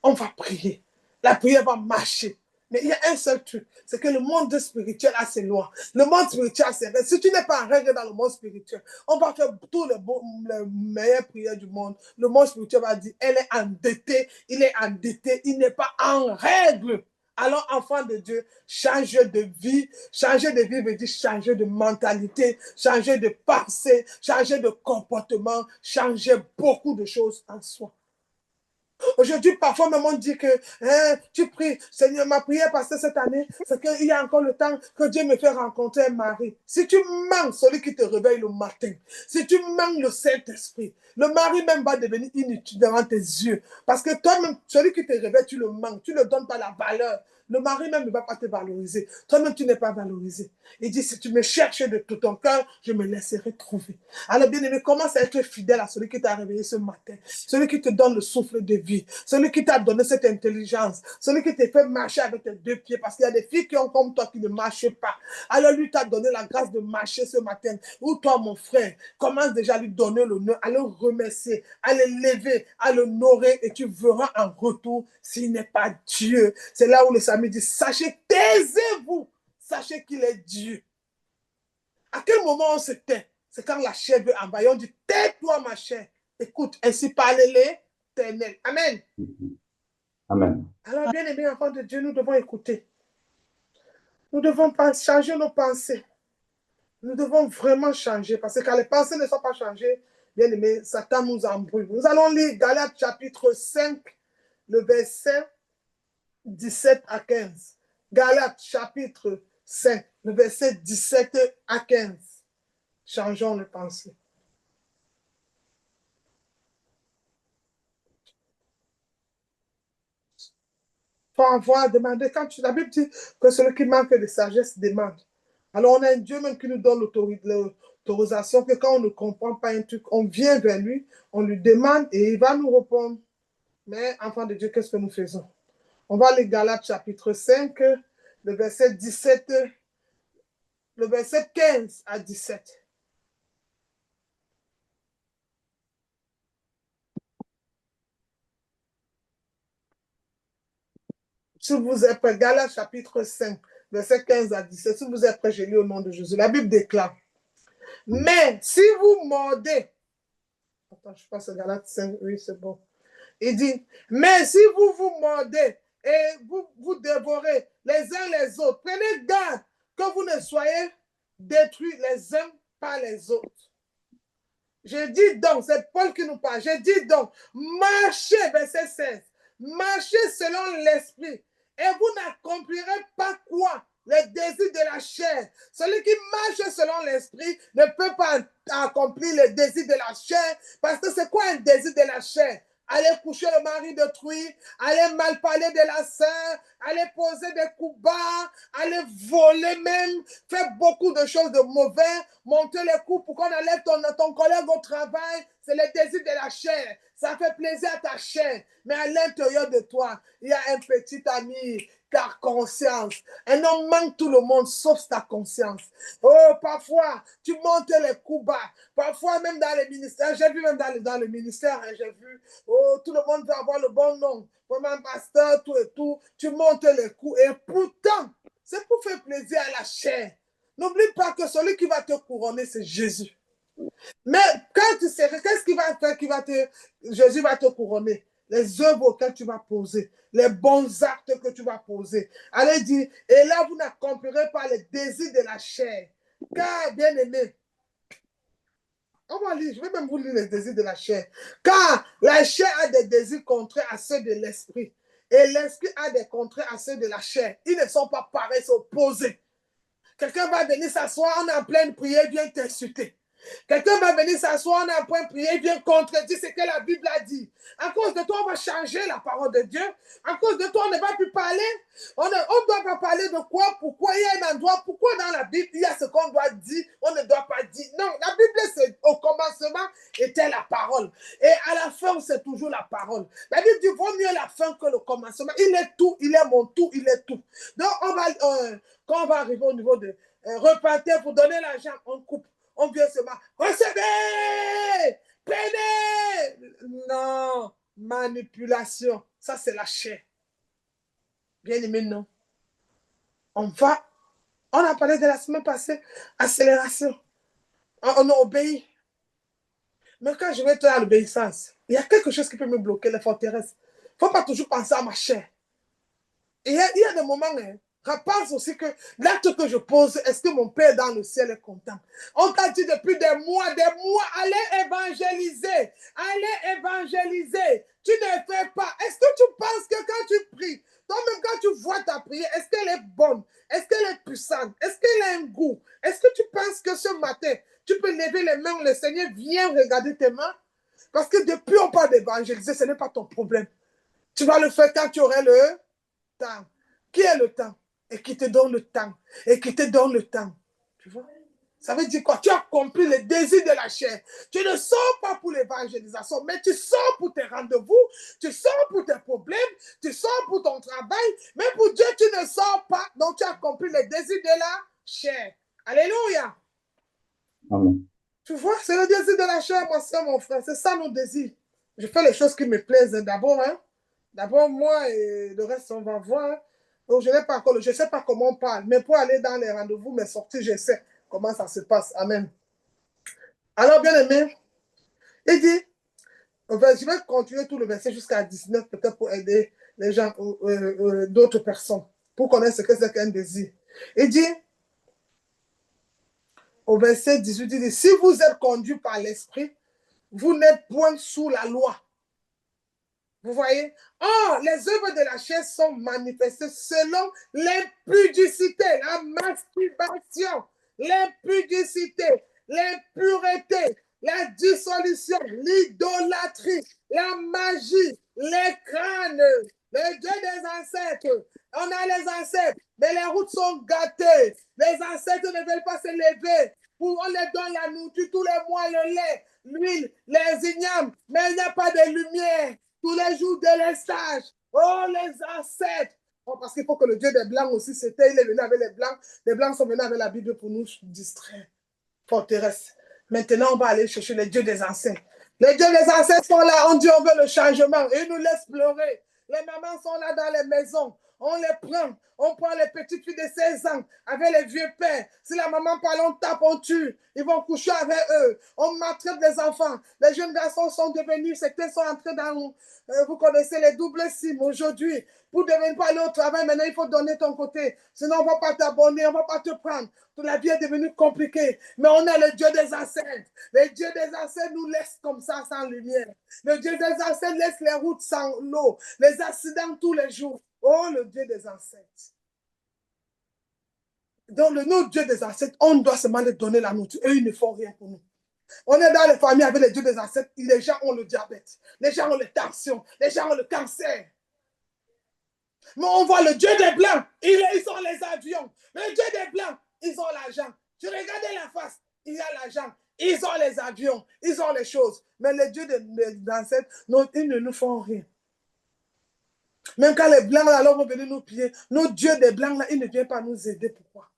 On va prier. La prière va marcher. Mais il y a un seul truc, c'est que le monde spirituel a ses lois. Le monde spirituel a ses règles. Si tu n'es pas en règle dans le monde spirituel, on va faire tous les meilleures prières du monde. Le monde spirituel va dire, elle est endettée, il est endetté, il n'est pas en règle. Alors, enfant de Dieu, changer de vie. Changer de vie veut dire changer de mentalité, changer de pensée, changer de comportement, changer beaucoup de choses en soi. Aujourd'hui, parfois, même on dit que hein, tu pries, Seigneur, ma prière passée cette année, c'est qu'il y a encore le temps que Dieu me fait rencontrer un mari. Si tu manques celui qui te réveille le matin, si tu manques le Saint-Esprit, le mari même va devenir inutile devant tes yeux. Parce que toi-même, celui qui te réveille, tu le manques, tu ne donnes pas la valeur. Le mari même ne va pas te valoriser. Toi-même, tu n'es pas valorisé. Il dit, si tu me cherches de tout ton cœur, je me laisserai trouver. Alors, bien aimé, commence à être fidèle à celui qui t'a réveillé ce matin, celui qui te donne le souffle de vie, celui qui t'a donné cette intelligence, celui qui te fait marcher avec tes deux pieds, parce qu'il y a des filles qui ont comme toi qui ne marchent pas. Alors, lui t'a donné la grâce de marcher ce matin. Ou toi, mon frère, commence déjà à lui donner l'honneur, à le remercier, à le lever, à l'honorer, et tu verras en retour s'il n'est pas Dieu. C'est là où le Samy dit, sachez, taisez-vous, sachez qu'il est Dieu. À quel moment on se tait? C'est quand la chair veut envahir. On dit, tais-toi, ma chair. Écoute, ainsi parle l'Éternel. Amen. Amen. Alors, bien aimés enfants de Dieu, nous devons écouter. Nous devons changer nos pensées. Nous devons vraiment changer. Parce que quand les pensées ne sont pas changées, bien aimés, Satan nous embrouille. Nous allons lire Galates chapitre 5, le verset 17 à 15. Galates chapitre 5, le verset 17 à 15. Changeons les pensées. Faut avoir demandé. Quand la Bible dit que celui qui manque de sagesse demande. Alors on a un Dieu même qui nous donne l'autorisation que quand on ne comprend pas un truc, on vient vers lui, on lui demande et il va nous répondre. Mais enfant de Dieu, qu'est-ce que nous faisons? On va aller Galates chapitre 5, le verset 17 le verset 15 à 17. Si vous êtes prêts, Galates chapitre 5, verset 15 à 17. Si vous êtes prêts, je lis au nom de Jésus. La Bible déclare, mais si vous mordez, attends, je passe à Galates 5, oui, c'est bon. Il dit, mais si vous vous mordez et vous dévorez les uns les autres, prenez garde que vous ne soyez détruits les uns par les autres. Je dis donc, c'est Paul qui nous parle, je dis donc, marchez, verset 16, marchez selon l'esprit et vous n'accomplirez pas quoi? Les désirs de la chair. Celui qui marche selon l'esprit ne peut pas accomplir les désirs de la chair parce que c'est quoi un désir de la chair? Aller coucher le mari d'autrui, aller mal parler de la sœur, aller poser des coups bas, aller voler même, faire beaucoup de choses de mauvais, monter les coups pour qu'on enlève ton collègue au travail. C'est le désir de la chair. Ça fait plaisir à ta chair. Mais à l'intérieur de toi, il y a un petit ami car conscience. Un homme manque tout le monde sauf ta conscience. Oh, parfois, tu montes les coups bas. Parfois, même dans les ministères, j'ai vu même dans le ministère, hein, j'ai vu, oh, tout le monde veut avoir le bon nom. Comme un pasteur, tout et tout. Tu montes les coups et pourtant, c'est pour faire plaisir à la chair. N'oublie pas que celui qui va te couronner, c'est Jésus. Mais quand tu sais, qu'est-ce qu'il va faire Jésus va te couronner? Les œuvres auxquelles tu vas poser, les bons actes que tu vas poser. Allez dire, et là, vous n'accomplirez pas les désirs de la chair. Car, bien aimé, on va lire, je vais même vous lire les désirs de la chair. Car la chair a des désirs contraires à ceux de l'esprit. Et l'esprit a des contraires à ceux de la chair. Ils ne sont pas pareils, sont opposés. Quelqu'un va venir s'asseoir, on est en pleine prière, vient t'insulter. Quelqu'un va venir s'asseoir, on est en pleine prière, vient contredire ce que la Bible a dit. À cause de toi, on va changer la parole de Dieu. À cause de toi, on ne va plus parler. On ne doit pas parler de quoi, pourquoi il y a un endroit, pourquoi dans la Bible, il y a ce qu'on doit dire, on ne doit pas dire. Non, la Bible, c'est au commencement était la parole. Et à la fin, c'est toujours la parole. La Bible dit, vaut mieux la fin que le commencement. Il est tout, il est mon tout, il est tout. Donc, quand on va arriver au niveau de repartir pour donner l'argent, on coupe. On vient seulement, recevez, prenez. Non, manipulation. Ça, c'est la chair. Bien aimé, non. On a parlé de la semaine passée, accélération. On obéit. Mais quand je vais être à l'obéissance, il y a quelque chose qui peut me bloquer, les forteresses. Il ne faut pas toujours penser à ma chair. Il y a des moments, pense aussi que l'acte que je pose, est-ce que mon Père dans le ciel est content? On t'a dit depuis des mois, allez évangéliser. Allez évangéliser. Tu ne fais pas. Est-ce que tu penses que quand tu pries, toi-même quand tu vois ta prière, est-ce qu'elle est bonne? Est-ce qu'elle est puissante? Est-ce qu'elle a un goût? Est-ce que tu penses que ce matin, tu peux lever les mains, le Seigneur vient regarder tes mains? Parce que depuis on parle d'évangéliser, ce n'est pas ton problème. Tu vas le faire quand tu aurais le temps. Qui est le temps? Et qui te donne le temps. Et qui te donne le temps. Tu vois? Ça veut dire quoi? Tu as compris les désirs de la chair. Tu ne sors pas pour l'évangélisation, mais tu sors pour tes rendez-vous, tu sors pour tes problèmes, tu sors pour ton travail, mais pour Dieu, tu ne sors pas. Donc, tu as compris les désirs de la chair. Alléluia. Amen. Tu vois, c'est le désir de la chair, moi, c'est mon frère. C'est ça nos désirs. Je fais les choses qui me plaisent d'abord, hein. D'abord, moi et le reste, on va voir. Donc, je ne sais pas comment on parle, mais pour aller dans les rendez-vous, mes sorties, je sais comment ça se passe. Amen. Alors, bien aimé, il dit, je vais continuer tout le verset jusqu'à 19, peut-être pour aider les gens, d'autres personnes, pour connaître ce que c'est qu'un désir. Il dit, au verset 18, il dit, si vous êtes conduit par l'esprit, vous n'êtes point sous la loi. Vous voyez? Or, les œuvres de la chair sont manifestées selon l'impudicité, la masturbation, l'impudicité, l'impureté, la dissolution, l'idolâtrie, la magie, les crânes, les dieux des ancêtres. On a les ancêtres, mais les routes sont gâtées. Les ancêtres ne veulent pas se lever. On les donne la nourriture tous les mois, le lait, l'huile, les ignames, mais il n'y a pas de lumière. Tous les jours de l'estage. Oh, les ancêtres. Oh, parce qu'il faut que le Dieu des Blancs aussi, c'était, il est venu avec les Blancs. Les Blancs sont venus avec la Bible pour nous distraire. Forteresse. Maintenant, on va aller chercher les dieux des anciens. Les dieux des anciens sont là, on dit on veut le changement. Et ils nous laissent pleurer. Les mamans sont là dans les maisons. On les prend. On prend les petites filles de 16 ans avec les vieux pères. Si la maman parle, on tape, on tue. Ils vont coucher avec eux. On maltraite les enfants. Les jeunes garçons sont devenus, certains sont entrés dans, vous connaissez les doubles cimes aujourd'hui. Pour devenir pas aller au travail, maintenant il faut donner ton côté. Sinon, on ne va pas t'abonner, on ne va pas te prendre. Toute la vie est devenue compliquée. Mais on a le Dieu des ancêtres. Le Dieu des ancêtres nous laisse comme ça sans lumière. Le Dieu des ancêtres laisse les routes sans l'eau. Les accidents tous les jours. Oh, le Dieu des ancêtres. Donc, le nom Dieu des ancêtres, on doit seulement les donner la nourriture. Et ils ne font rien pour nous. On est dans les familles avec les dieux des ancêtres. Les gens ont le diabète. Les gens ont les tensions. Les gens ont le cancer. Mais on voit le Dieu des Blancs. Ils ont les avions. Le Dieu des Blancs, ils ont l'argent. Tu regardais la face, il y a l'argent. Ils ont les avions. Ils ont les choses. Mais les dieux des ancêtres, ils ne nous font rien. Même quand les Blancs là, vont venir nous piller, nos dieux des Blancs là, ils ne viennent pas nous aider. Pourquoi?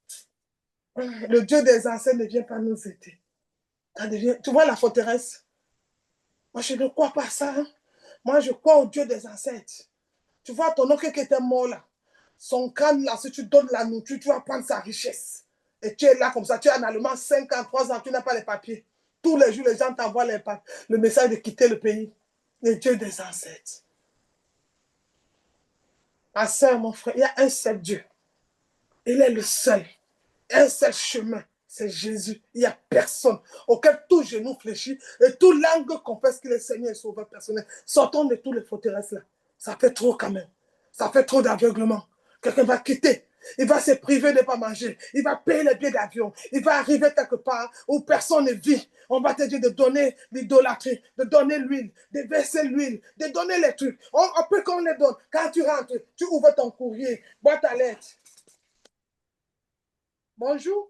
Le Dieu des ancêtres ne vient pas nous aider. Tu vois la forteresse? Moi, je ne crois pas à ça. Hein? Moi, je crois au Dieu des ancêtres. Tu vois ton oncle qui était mort là. Son crâne là, si tu donnes la nourriture, tu vas prendre sa richesse. Et tu es là comme ça. Tu es en Allemagne 5 ans, 3 ans, tu n'as pas les papiers. Tous les jours, les gens t'envoient le message de quitter le pays. Le Dieu des ancêtres. Ma soeur, mon frère, il y a un seul Dieu. Il est le seul. Un seul chemin. C'est Jésus. Il n'y a personne auquel tout genou fléchit et tout langue confesse qu'il est Seigneur et Sauveur personnel. Sortons de tous les forteresses là. Ça fait trop quand même. Ça fait trop d'aveuglement. Quelqu'un va quitter. Il va se priver de ne pas manger. Il va payer les billets d'avion. Il va arriver quelque part où personne ne vit. On va te dire de donner l'idolâtrie, de donner l'huile, de verser l'huile, de donner les trucs. On peut qu'on les donne. Quand tu rentres, tu ouvres ton courrier, boîte à lettres. Bonjour,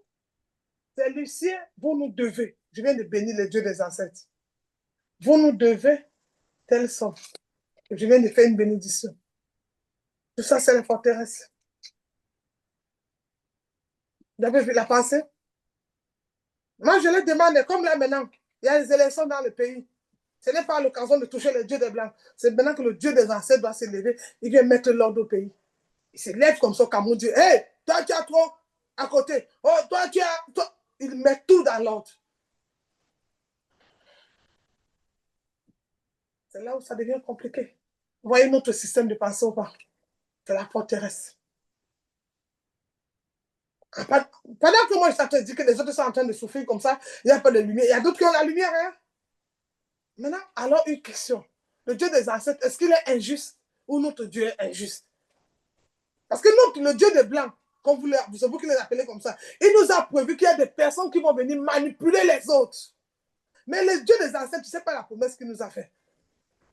c'est Lucien, vous nous devez. Je viens de bénir les dieux des ancêtres. Vous nous devez telle somme. Je viens de faire une bénédiction. Tout ça, c'est la forteresse. Vous avez vu la pensée? Moi, je les demande, comme là maintenant, il y a les élections dans le pays. Ce n'est pas l'occasion de toucher les dieux des Blancs. C'est maintenant que le Dieu des ancêtres doit se lever. Il vient mettre l'ordre au pays. Il se lève comme ça, comme on dit, hé, toi, tu as trop à côté. Oh, toi, tu as... Toi. Il met tout dans l'ordre. C'est là où ça devient compliqué. Vous voyez notre système de pensée au bas. C'est la forteresse. Pendant que moi, je te dis que les autres sont en train de souffrir comme ça, il n'y a pas de lumière. Il y a d'autres qui ont la lumière. Hein? Maintenant, alors une question. Le Dieu des ancêtres, est-ce qu'il est injuste ou notre Dieu est injuste? Parce que le Dieu des Blancs, comme c'est vous qui les appelez comme ça, il nous a prévu qu'il y a des personnes qui vont venir manipuler les autres. Mais le Dieu des ancêtres, tu ne sais pas la promesse qu'il nous a faite.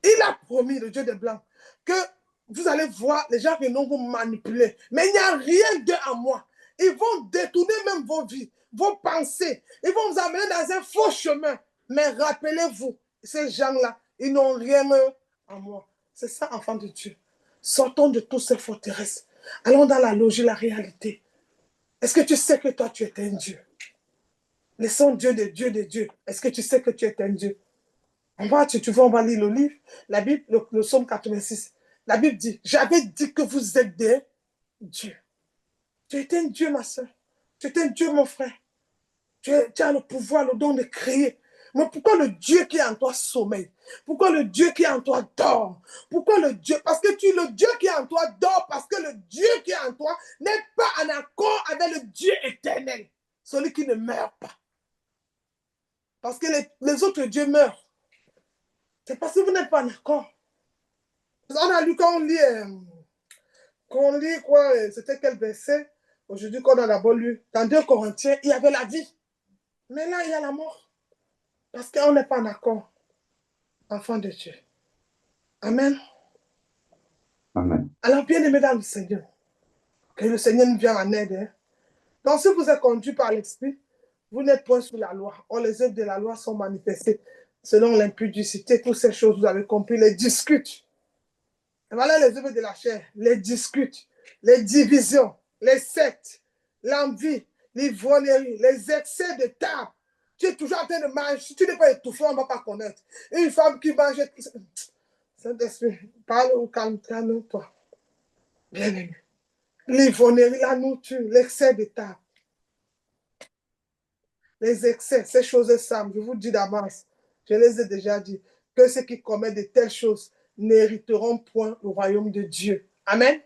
Il a promis, le Dieu des Blancs, que vous allez voir les gens qui vont vous manipuler. Mais il n'y a rien d'eux en moi. Ils vont détourner même vos vies, vos pensées. Ils vont vous amener dans un faux chemin. Mais rappelez-vous, ces gens-là, ils n'ont rien en moi. C'est ça, enfant de Dieu. Sortons de toutes ces forteresses. Allons dans la logique, la réalité. Est-ce que tu sais que toi, tu es un Dieu? Laissons Dieu de Dieu de Dieu. Est-ce que tu sais que tu es un Dieu? On va lire le livre, la Bible, le psaume 86. La Bible dit, j'avais dit que vous êtes des dieux. Tu es un Dieu, ma soeur. Tu es un Dieu, mon frère. Tu as le pouvoir, le don de créer. Mais pourquoi le Dieu qui est en toi sommeille? Pourquoi le Dieu qui est en toi dort? Pourquoi le Dieu? Parce que le Dieu qui est en toi dort, parce que le Dieu qui est en toi n'est pas en accord avec le Dieu éternel. Celui qui ne meurt pas. Parce que les autres dieux meurent. C'est parce que vous n'êtes pas en accord. On a lu quand on lit quoi, c'était quel verset? Aujourd'hui, qu'on a d'abord lu, dans 2 Corinthiens, il y avait la vie. Mais là, il y a la mort. Parce qu'on n'est pas en accord. Enfant de Dieu. Amen. Amen. Alors, bien aimé dans le Seigneur, que le Seigneur nous vienne en aide. Hein? Donc, si vous êtes conduit par l'Esprit, vous n'êtes point sous la loi. Or, les œuvres de la loi sont manifestées selon l'impudicité. Toutes ces choses, vous avez compris, les discutes. Et voilà les œuvres de la chair, les discutes, les divisions, les sectes, l'envie, l'ivrognerie, les excès de table. Tu es toujours en train de manger. Si tu n'es pas étouffé, on ne va pas connaître. Une femme qui mange... Saint-Esprit, parle au calme-toi. Bien-aimé. L'ivrognerie, la nourriture, l'excès de table. Les excès, ces choses simples, je vous dis d'avance, je les ai déjà dit, que ceux qui commettent de telles choses n'hériteront point le royaume de Dieu. Amen.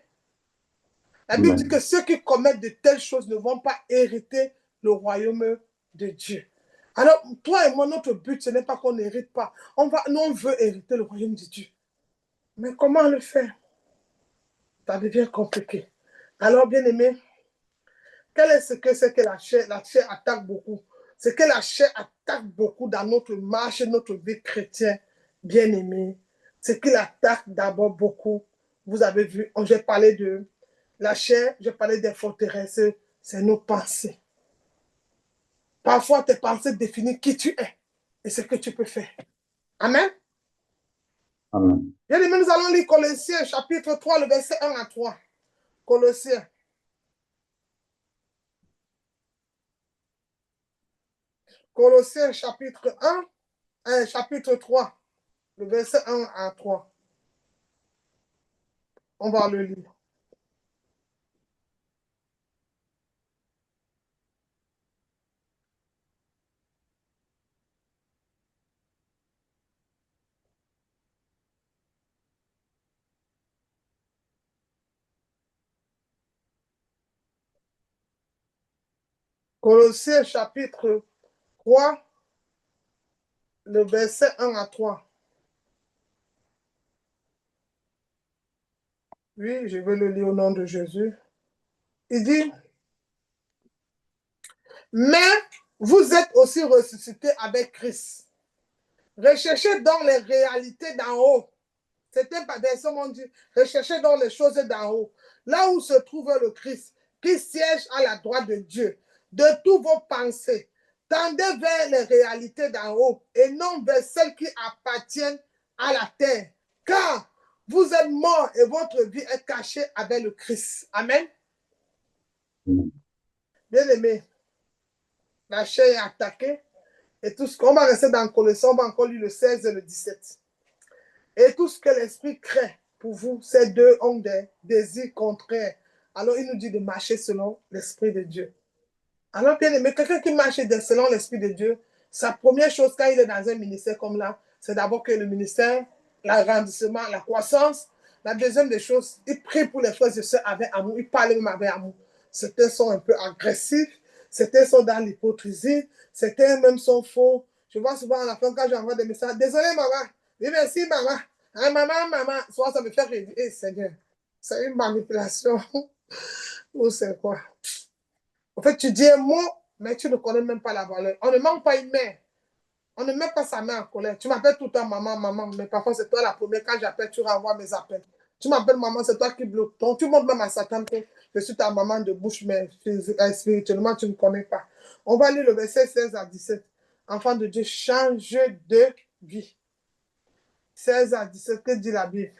La Bible dit que ceux qui commettent de telles choses ne vont pas hériter le royaume de Dieu. Alors, toi et moi, notre but, ce n'est pas qu'on n'hérite pas. Nous, on veut hériter le royaume de Dieu. Mais comment le faire? Ça devient compliqué. Alors, bien aimé, quel est ce que c'est que la chair? La chair attaque beaucoup. C'est que la chair attaque beaucoup dans notre marche, notre vie chrétienne, bien aimé. C'est qu'il attaque d'abord beaucoup. Vous avez vu, j'ai parlé de la chair, j'ai parlé des forteresses, c'est nos pensées. Parfois, tes pensées définissent qui tu es et ce que tu peux faire. Amen. Amen. Bien aimé, nous allons lire Colossiens, chapitre 3, le verset 1 à 3. Colossiens. Colossiens, chapitre 1, chapitre 3, le verset 1 à 3. On va le lire. Colossiens chapitre 3, le verset 1 à 3. Oui, je vais le lire au nom de Jésus. Il dit, mais vous êtes aussi ressuscités avec Christ. Recherchez donc les réalités d'en haut. C'était pas des hommes, on dit, recherchez donc les choses d'en haut. Là où se trouve le Christ, qui siège à la droite de Dieu. De toutes vos pensées, tendez vers les réalités d'en haut et non vers celles qui appartiennent à la terre. Car vous êtes morts et votre vie est cachée avec le Christ. Amen. Bien aimé, la chair est attaquée et tout ce qu'on va rester dans Colossiens, on va encore lire le 16 et le 17. Et tout ce que l'esprit crée pour vous, ces deux ont des désirs contraires. Alors il nous dit de marcher selon l'esprit de Dieu. Alors bien aimé, quelqu'un qui marche selon l'esprit de Dieu, sa première chose quand il est dans un ministère comme là, c'est d'abord que le ministère, l'agrandissement, la croissance. La deuxième des choses, il prie pour les frères et sœurs avec amour, il parle même avec amour. Certains sont un peu agressifs, certains sont dans l'hypocrisie, certains même sont faux. Je vois souvent à la fin quand j'envoie des messages, désolé maman, oui merci maman, hein, maman, soit ça me fait rire, hey, Seigneur, c'est une manipulation ou c'est quoi? En fait, tu dis un mot, mais tu ne connais même pas la valeur. On ne manque pas une mère. On ne met pas sa mère en colère. Tu m'appelles tout le temps maman, maman, mais parfois c'est toi la première. Quand j'appelle, tu renvoies mes appels. Tu m'appelles maman, c'est toi qui bloques. Donc, tu montres même à Satan que je suis ta maman de bouche, mais spirituellement, tu ne me connais pas. On va lire le verset 16 à 17. Enfant de Dieu, change de vie. 16 à 17, que dit la Bible?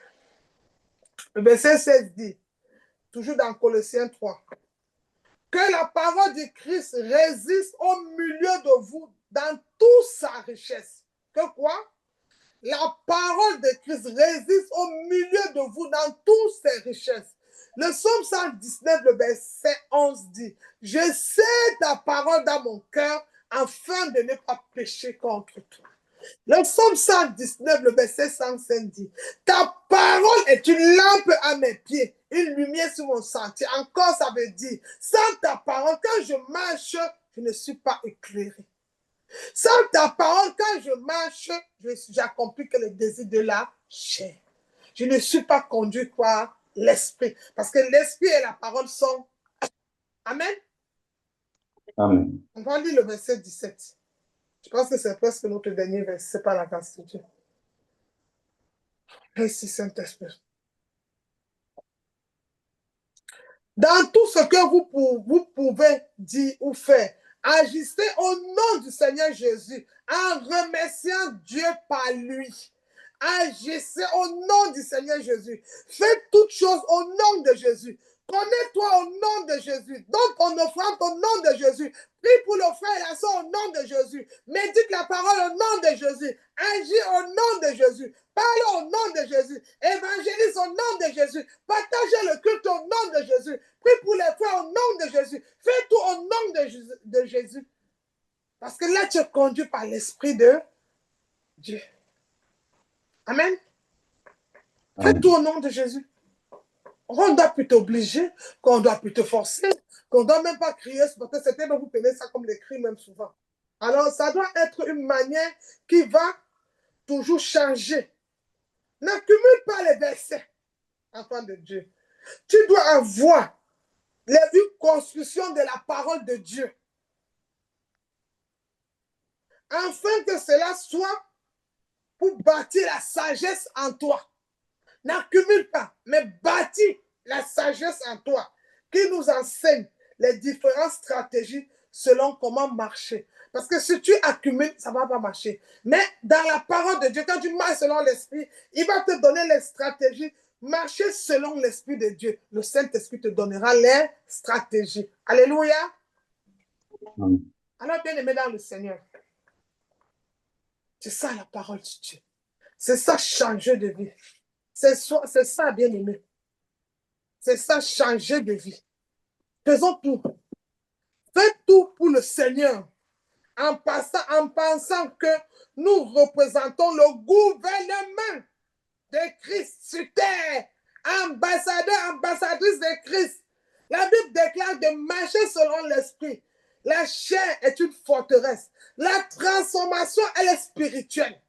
Le verset 16 dit, toujours dans Colossiens 3, que la parole du Christ résiste au milieu de vous dans toute sa richesse. Que quoi? La parole de Christ résiste au milieu de vous dans toutes ses richesses. Le psaume 119, le verset 11 dit, je sais ta parole dans mon cœur afin de ne pas pécher contre toi. Le psaume 119, le verset 105 dit, ta parole est une lampe à mes pieds, une lumière sur mon sentier. Encore, ça veut dire, sans ta parole, quand je marche, je ne suis pas éclairé. Sans ta parole, quand je marche, j'accomplis que les désirs de la chair. Je ne suis pas conduit par l'esprit. Parce que l'esprit et la parole sont... Amen. Amen. On va lire le verset 17. Je pense que c'est presque notre dernier verset par la grâce de Dieu. Merci Saint-Esprit. Dans tout ce que vous pouvez dire ou faire, agissez au nom du Seigneur Jésus en remerciant Dieu par lui. Agissez au nom du Seigneur Jésus. Faites toutes choses au nom de Jésus. Connais-toi au nom de Jésus. Donc, on offrande au nom de Jésus. Prie pour le frère et la soeur au nom de Jésus. Médite la parole au nom de Jésus. Agis au nom de Jésus. Parle au nom de Jésus. Évangélise au nom de Jésus. Partage le culte au nom de Jésus. Prie pour les frères au nom de Jésus. Fais tout au nom de Jésus. Parce que là, tu es conduit par l'Esprit de Dieu. Amen. Fais tout au nom de Jésus. On ne doit plus t'obliger, qu'on ne doit plus te forcer, qu'on ne doit même pas crier. Parce que certains vous prenez ça comme des cris même souvent. Alors, ça doit être une manière qui va toujours changer. N'accumule pas les versets, enfant de Dieu. Tu dois avoir une construction de la parole de Dieu. Afin que cela soit pour bâtir la sagesse en toi. N'accumule pas, mais bâtis la sagesse en toi qui nous enseigne les différentes stratégies selon comment marcher. Parce que si tu accumules, ça ne va pas marcher. Mais dans la parole de Dieu, quand tu marches selon l'Esprit, il va te donner les stratégies. Marcher selon l'Esprit de Dieu. Le Saint-Esprit te donnera les stratégies. Alléluia. Amen. Alors, bien aimé dans le Seigneur, c'est ça la parole de Dieu. C'est ça changer de vie. C'est ça, bien aimé. C'est ça, changer de vie. Faisons tout. Faites tout pour le Seigneur. En pensant que nous représentons le gouvernement de Christ sur terre. Ambassadeur, ambassadrice de Christ. La Bible déclare de marcher selon l'esprit. La chair est une forteresse. La transformation, elle est spirituelle.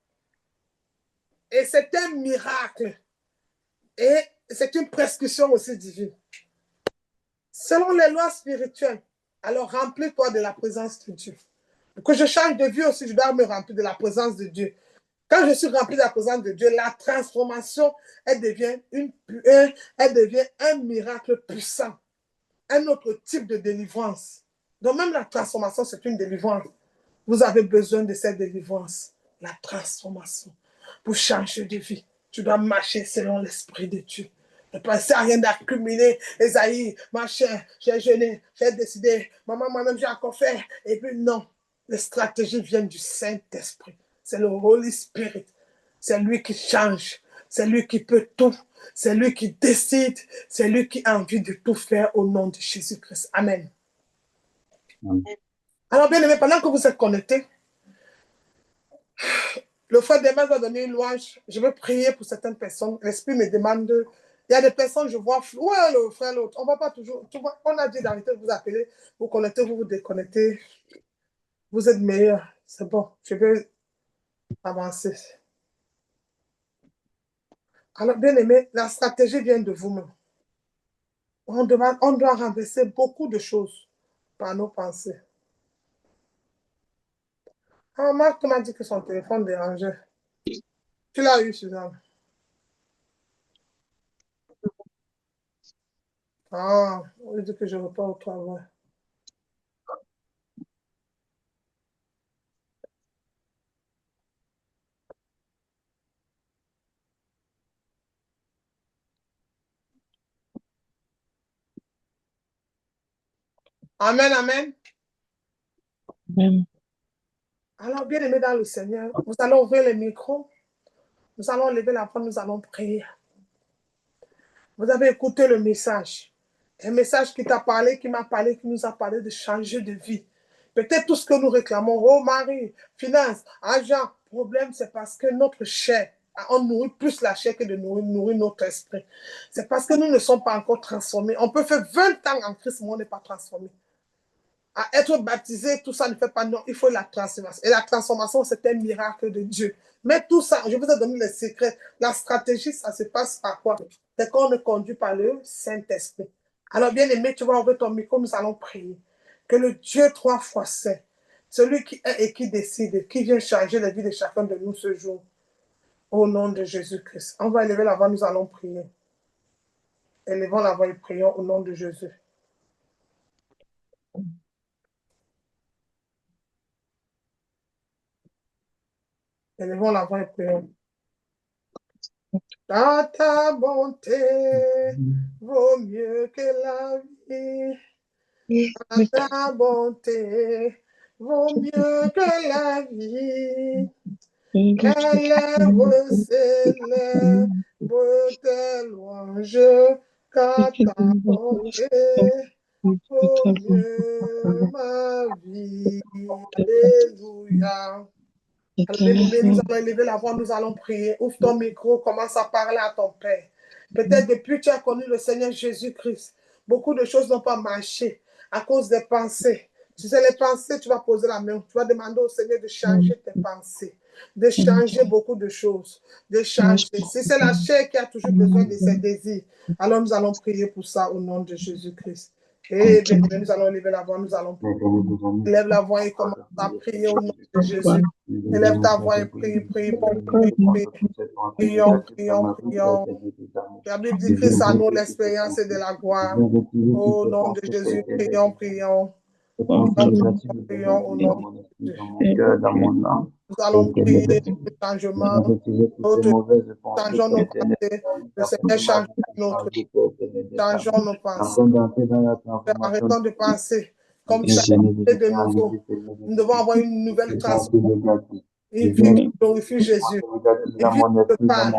Et c'est un miracle. Et c'est une prescription aussi divine. Selon les lois spirituelles, alors remplis-toi de la présence de Dieu. Pour que je change de vie aussi, je dois me remplir de la présence de Dieu. Quand je suis rempli de la présence de Dieu, la transformation, elle devient un miracle puissant. Un autre type de délivrance. Donc même la transformation, c'est une délivrance. Vous avez besoin de cette délivrance. La transformation. Pour changer de vie, tu dois marcher selon l'Esprit de Dieu. Ne pensez à rien d'accumuler. Esaïe, ma chère, j'ai jeûné, j'ai décidé. Maman, moi-même, j'ai encore fait. Et puis non, les stratégies viennent du Saint-Esprit. C'est le Holy Spirit. C'est lui qui change. C'est lui qui peut tout. C'est lui qui décide. C'est lui qui a envie de tout faire au nom de Jésus-Christ. Amen. Amen. Alors, bien aimé, pendant que vous êtes connectés, le frère Demas va donner une louange. Je veux prier pour certaines personnes. L'Esprit me demande. Il y a des personnes, je vois, ouais, le frère, l'autre. On ne va pas toujours. On a dit d'arrêter de vous appeler. Vous connectez, vous vous déconnectez. Vous êtes meilleurs. C'est bon. Je vais avancer. Alors, bien aimé, la stratégie vient de vous-même. On doit renverser beaucoup de choses par nos pensées. Ah, Marc m'a dit que son téléphone dérangeait. Tu l'as eu, Suzanne? Ah, on dit que je repars au travail. Amen, amen. Amen. Alors, bien aimé dans le Seigneur, nous allons ouvrir les micros. Nous allons lever la voix, nous allons prier. Vous avez écouté le message. Un message qui t'a parlé, qui m'a parlé, qui nous a parlé de changer de vie. Peut-être tout ce que nous réclamons, oh mari, finance, argent, problème, c'est parce que notre chair, on nourrit plus la chair que de nourrir notre esprit. C'est parce que nous ne sommes pas encore transformés. On peut faire 20 ans en Christ, mais on n'est pas transformé. À être baptisé, tout ça ne fait pas non, il faut la transformation. Et la transformation, c'est un miracle de Dieu. Mais tout ça, je vous ai donné les secrets. La stratégie, ça se passe par quoi? C'est qu'on est conduit par le Saint-Esprit. Alors, bien aimé, tu vas ouvrir ton micro, nous allons prier. Que le Dieu 3 fois saint, celui qui est et qui décide, qui vient changer la vie de chacun de nous ce jour, au nom de Jésus-Christ. On va élever la voix, nous allons prier. Élevons la voix et prions au nom de Jésus. Élevons la voix et prions. Dans ta bonté, vaut mieux que la vie. Dans ta bonté, vaut mieux que la vie. Élève, célèbre tes louanges, car ta bonté vaut mieux ma vie. Alléluia. Alors, bien-aimé, nous allons élever la voix, nous allons prier. Ouvre ton micro, commence à parler à ton Père. Peut-être depuis que tu as connu le Seigneur Jésus-Christ, beaucoup de choses n'ont pas marché à cause des pensées. Tu sais, les pensées, tu vas poser la main. Tu vas demander au Seigneur de changer tes pensées, de changer beaucoup de choses, de changer. Si c'est la chair qui a toujours besoin de ses désirs, alors nous allons prier pour ça au nom de Jésus-Christ. Et bien, nous allons élever la voix, nous allons prier. Élève la voix et commence à prier au nom de Jésus. Élève ta voix et prie, prie, prie, prie, prie. Prions, prions, prions. La Bible dit Christ à nous l'expérience et de la gloire. Au nom de Jésus, prions, prions. Prions au nom de Jésus. Nous allons prier pour le changement. Changeons nos pensées. Le Seigneur change notre vie. Changeons nos pensées. Arrêtons de penser comme chaque de nouveau. Nous devons avoir une nouvelle transformation. Une vie qui glorifie Jésus. Une vie qui te parle.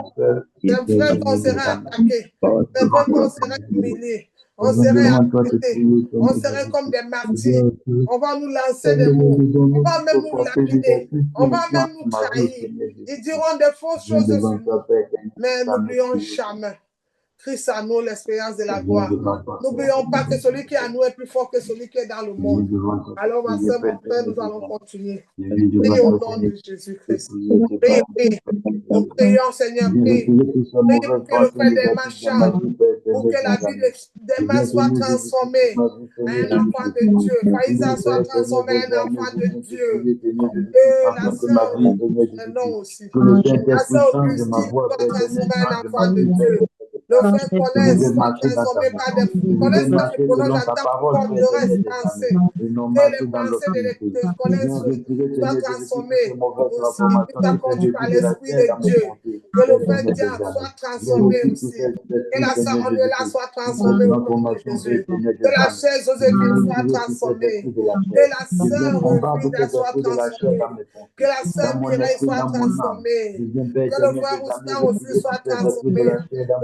C'est vrai qu'on serait attaqué. C'est vrai qu'on serait humilié. On serait accusé. On serait comme des martyrs. On va nous lancer des mots. On va même nous lapider. On va même nous trahir. Ils diront des fausses choses sur nous. Mais n'oublions jamais. Christ à nous l'expérience de la gloire. N'oublions pas que celui qui est à nous est plus fort que celui qui est dans le monde. Alors, ma soeur, mon frère, nous allons continuer. Prie au nom de Jésus-Christ. Prie, prie. Nous prions, Seigneur, prie. Prie pour que le frère d'Emma change. Pour que la vie d'Emma soit transformée en un enfant de Dieu. Faïza soit transformée en un enfant de Dieu. Et la sœur, non aussi. La sœur Augustine soit transformée en un enfant de Dieu. Le frère connaisse, soit transformé par des connaisse pas du pronom, j'entends forteresse, pensée. Et les pensées de connaisse soient transformées aussi. Qui soit conduit par l'Esprit de Dieu. Que le frère Diane soit transformé aussi. Que la sœur Angela soit transformée au nom de Jésus. Que la chère Joséphine soit transformée. Que la sœur Frida soit transformée. Que la sœur Mireille soit transformée. Que le frère Ousmane aussi soit transformé.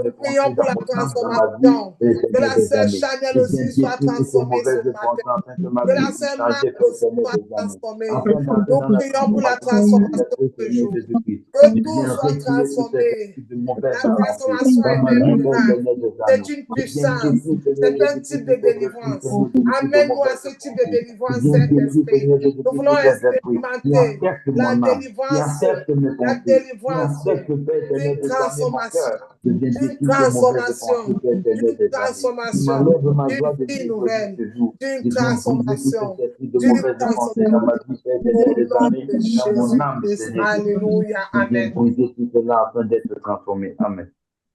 Nous prions pour la transformation. Que la sœur Chanel aussi soit transformée ce matin. Que la sœur Marc aussi soit transformée. Nous prions pour la transformation ce jour. Que tout soit transformé. La transformation est un miracle. C'est une puissance. C'est un type de délivrance. Amène-nous à ce type de délivrance, Saint-Esprit. Nous voulons expérimenter la délivrance d'une transformation. D'une transformation, d'une vie nouvelle, d'une transformation, au nom de Jésus-Christ. Alléluia. Amen.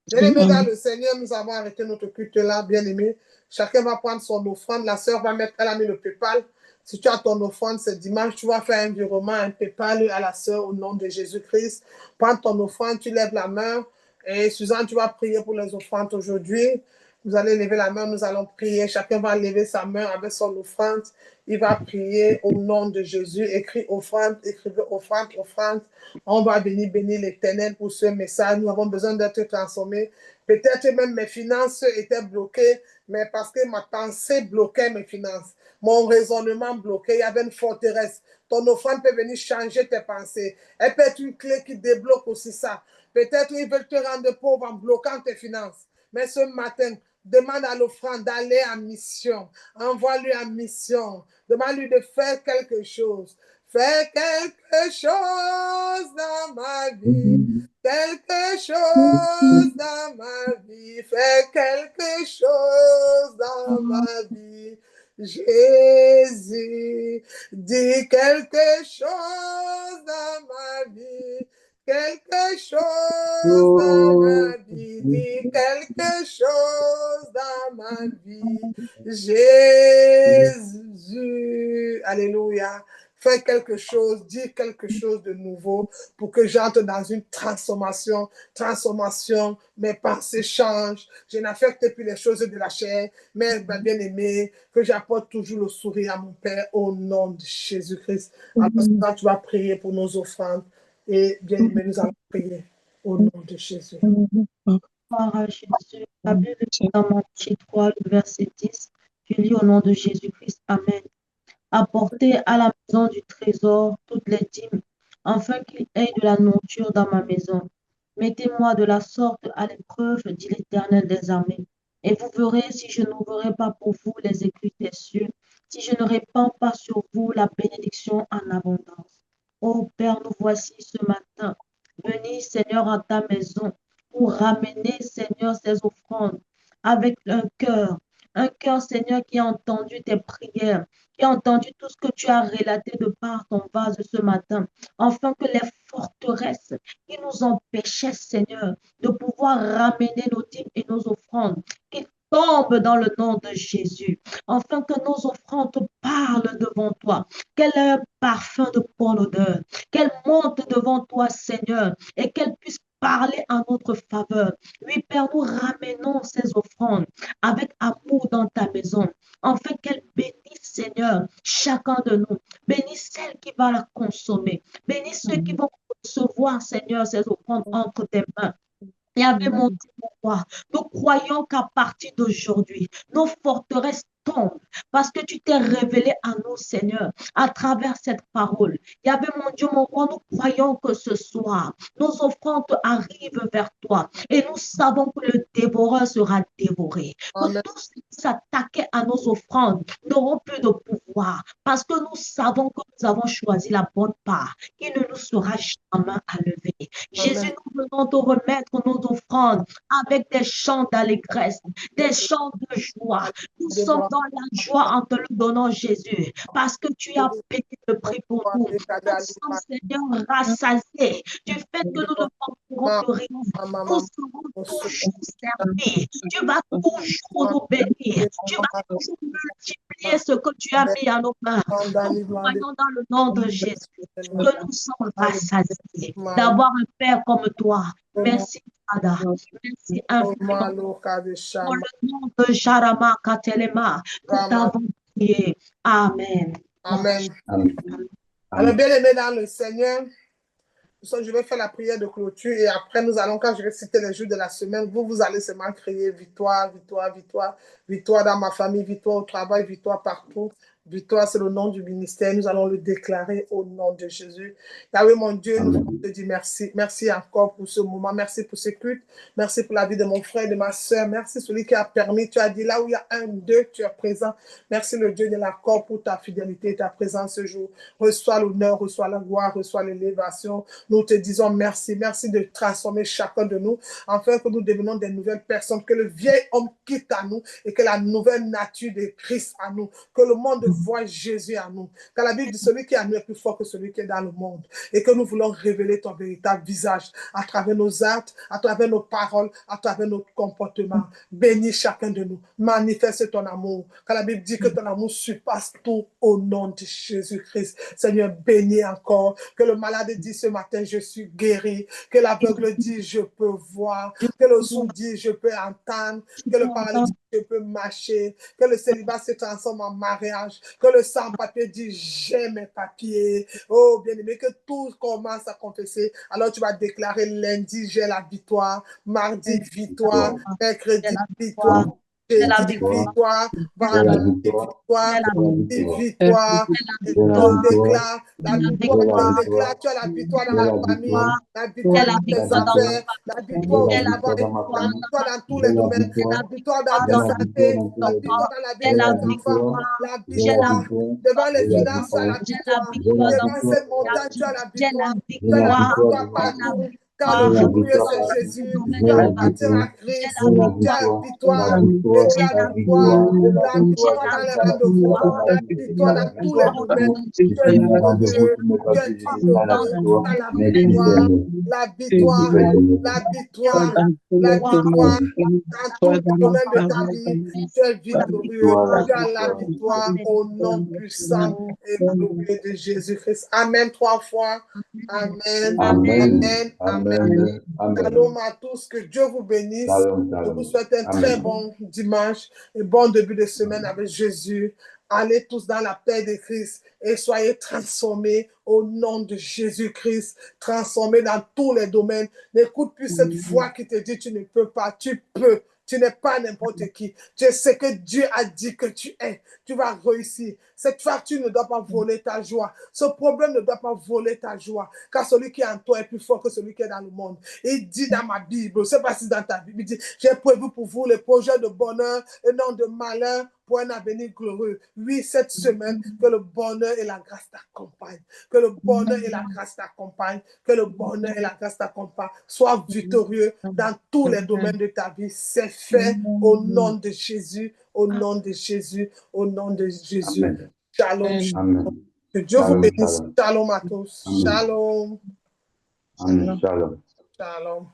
Bien-aimés dans le Seigneur, nous avons arrêté notre culte là, bien-aimés. Chacun va prendre son offrande. La sœur va mettre, elle a mis le PayPal. Si tu as ton offrande ce dimanche, tu vas faire un virement, un PayPal à la sœur au nom de Jésus-Christ. Prends ton offrande, tu lèves la main. Et Suzanne, tu vas prier pour les offrandes aujourd'hui. Vous allez lever la main, nous allons prier. Chacun va lever sa main avec son offrande. Il va prier au nom de Jésus. Écris offrande, écrivez offrande, offrande. On va bénir l'Éternel pour ce message. Nous avons besoin d'être transformés. Peut-être même mes finances étaient bloquées, mais parce que ma pensée bloquait mes finances. Mon raisonnement bloqué, il y avait une forteresse. Ton offrande peut venir changer tes pensées. Elle peut être une clé qui débloque aussi ça. Peut-être ils veulent te rendre pauvre en bloquant tes finances. Mais ce matin, demande à l'offrande d'aller en mission. Envoie-lui en mission. Demande-lui de faire quelque chose. Fais quelque chose dans ma vie. Quelque chose dans ma vie. Fais quelque chose dans ma vie. Jésus, dis quelque chose dans ma vie. Quelque chose dans ma vie, dis quelque chose dans ma vie. Jésus, alléluia. fais quelque chose, dis quelque chose de nouveau pour que j'entre dans une transformation. Mes pensées changent. Je n'affecte plus les choses de la chair, mais ma bien-aimée, que j'apporte toujours le sourire à mon Père au nom de Jésus-Christ. Alors, tu vas prier pour nos offrandes. Et bien-aimé, nous allons prier au nom de Jésus. Gloire à Jésus. La Bible dit dans Matthieu 3, le verset 10, je lis au nom de Jésus-Christ. Amen. Apportez à la maison du trésor toutes les dîmes, afin qu'il y ait de la nourriture dans ma maison. Mettez-moi de la sorte à l'épreuve, dit l'Éternel des armées, et vous verrez si je n'ouvrirai pas pour vous les écluses des cieux, si je ne répands pas sur vous la bénédiction en abondance. Ô Père, nous voici ce matin, venez Seigneur à ta maison, pour ramener Seigneur ces offrandes avec un cœur Seigneur qui a entendu tes prières, qui a entendu tout ce que tu as relaté de par ton vase ce matin, afin que les forteresses qui nous empêchaient, Seigneur, de pouvoir ramener nos dîmes et nos offrandes, qu'ils tombent dans le nom de Jésus, afin que nos offrandes parlent devant toi, qu'elles aient un parfum de bonne odeur, qu'elles montent devant toi, Seigneur, et qu'elles puissent parler en notre faveur. Oui, Père, nous ramenons ces offrandes avec amour dans ta maison, afin qu'elle bénisse, Seigneur, chacun de nous. Bénisse celle qui va la consommer. Bénisse ceux qui vont recevoir, Seigneur, ces offrandes entre tes mains. Et avec mon Dieu, mon roi, nous croyons qu'à partir d'aujourd'hui, nos forteresses tombent parce que tu t'es révélé à nous, Seigneur, à travers cette parole. Et avec mon Dieu, mon roi, nous croyons que ce soir, nos offrandes arrivent vers toi et nous savons que le dévoreur sera dévoré. Que tous ceux qui s'attaquaient à nos offrandes n'auront plus de pouvoir parce que nous savons que nous avons choisi la bonne part qui ne nous sera jamais à lever. Jésus, nous venons te remettre nos offrandes avec des chants d'allégresse, des chants de joie. Nous sommes dans la joie en te le donnant, Jésus, parce que tu as payé le prix pour nous. Nous sommes, Seigneur, rassasiés du fait que nous ne manquerons de rien. Nous serons toujours servis. Tu vas toujours nous bénir. Tu vas toujours multiplier ce que tu as mis à nos mains. Nous croyons dans le nom de Jésus que nous sommes rassasiés d'avoir un Père comme toi. Merci, Father. Merci infiniment. Pour le nom de Jarama Katelema, nous t'avons prié. Amen. Amen. Amen. Alors, bien aimé dans le Seigneur, je vais faire la prière de clôture et après nous allons, quand je vais citer les jours de la semaine, vous allez seulement crier victoire, victoire, victoire, victoire dans ma famille, victoire au travail, victoire partout. Victoire, c'est le nom du ministère. Nous allons le déclarer au nom de Jésus. Yahweh, mon Dieu, nous te disons merci. Merci encore pour ce moment. Merci pour ce culte. Merci pour la vie de mon frère et de ma soeur. Merci celui qui a permis. Tu as dit là où il y a un, deux, tu es présent. Merci le Dieu de l'accord pour ta fidélité et ta présence ce jour. Reçois l'honneur, reçois la gloire, reçois l'élévation. Nous te disons merci. Merci de transformer chacun de nous afin que nous devenions des nouvelles personnes. Que le vieil homme quitte à nous et que la nouvelle nature de Christ à nous. Que le monde voit Jésus en nous. Car la Bible dit celui qui est en nous est plus fort que celui qui est dans le monde. Et que nous voulons révéler ton véritable visage à travers nos actes, à travers nos paroles, à travers notre comportement. Bénis chacun de nous. Manifeste ton amour. Car la Bible dit que ton amour surpasse tout au nom de Jésus-Christ. Seigneur, bénis encore. Que le malade dit ce matin, je suis guéri. Que l'aveugle dit, je peux voir. Que le sourd dit, je peux entendre. Que le paralytique dit, je peux marcher. Que le célibat se transforme en mariage. Que le sans-papier dit, j'ai mes papiers. Oh, bien-aimé, que tout commence à confesser. Alors tu vas déclarer lundi, j'ai la victoire. Mardi, victoire. Mercredi, victoire. Jeudi, victoire. Vendredi, victoire. Victoire. On déclare la victoire. On déclare tu as la victoire dans la famille, la victoire dans tes affaires, la victoire au travail, la victoire dans tous les domaines, la victoire dans tes santé, la victoire dans la vie de tes enfants, la victoire devant les finances, tu as la victoire. Devant cette montagne, tu as la victoire. Tu as la victoire partout. car le victorieux c'est Jésus. Tu appartiens à Christ. Tu as victoire. Déclare la victoire dans les rendez-vous, la victoire dans tous les domaines. Tu es victorieux. Tu es victorieux. Tu as la victoire, la victoire, la victoire, la victoire dans tous les domaines de ta vie. Tu es victorieux. Tu as la victoire au nom puissant et glorieux de Jésus-Christ. Amen 3 fois. Amen. Amen. Amen. Shalom à tous. Que Dieu vous bénisse. Je vous souhaite un très bon dimanche et bon début de semaine avec Jésus. Allez tous dans la paix de Christ et soyez transformés au nom de Jésus-Christ. Transformés dans tous les domaines. N'écoute plus cette voix qui te dit tu ne peux pas. Tu peux. Tu n'es pas n'importe qui. Tu sais ce que Dieu a dit que tu es. Tu vas réussir. Cette facture ne doit pas voler ta joie. Ce problème ne doit pas voler ta joie. Car celui qui est en toi est plus fort que celui qui est dans le monde. Il dit dans ma Bible, je ne sais pas si dans ta Bible, il dit, j'ai prévu pour vous les projets de bonheur et non de malheur pour un avenir glorieux. Oui, cette semaine, que le bonheur et la grâce t'accompagnent. Que le bonheur et la grâce t'accompagnent. Que le bonheur et la grâce t'accompagnent. Sois victorieux dans tous les domaines de ta vie. C'est fait au nom de Jésus, au nom de Jésus, au nom de Jésus. Amen. Shalom. Amen. Que Dieu vous Shalom, bénisse. shalom. Shalom à tous. Amen. Shalom. Amen. Shalom. Shalom.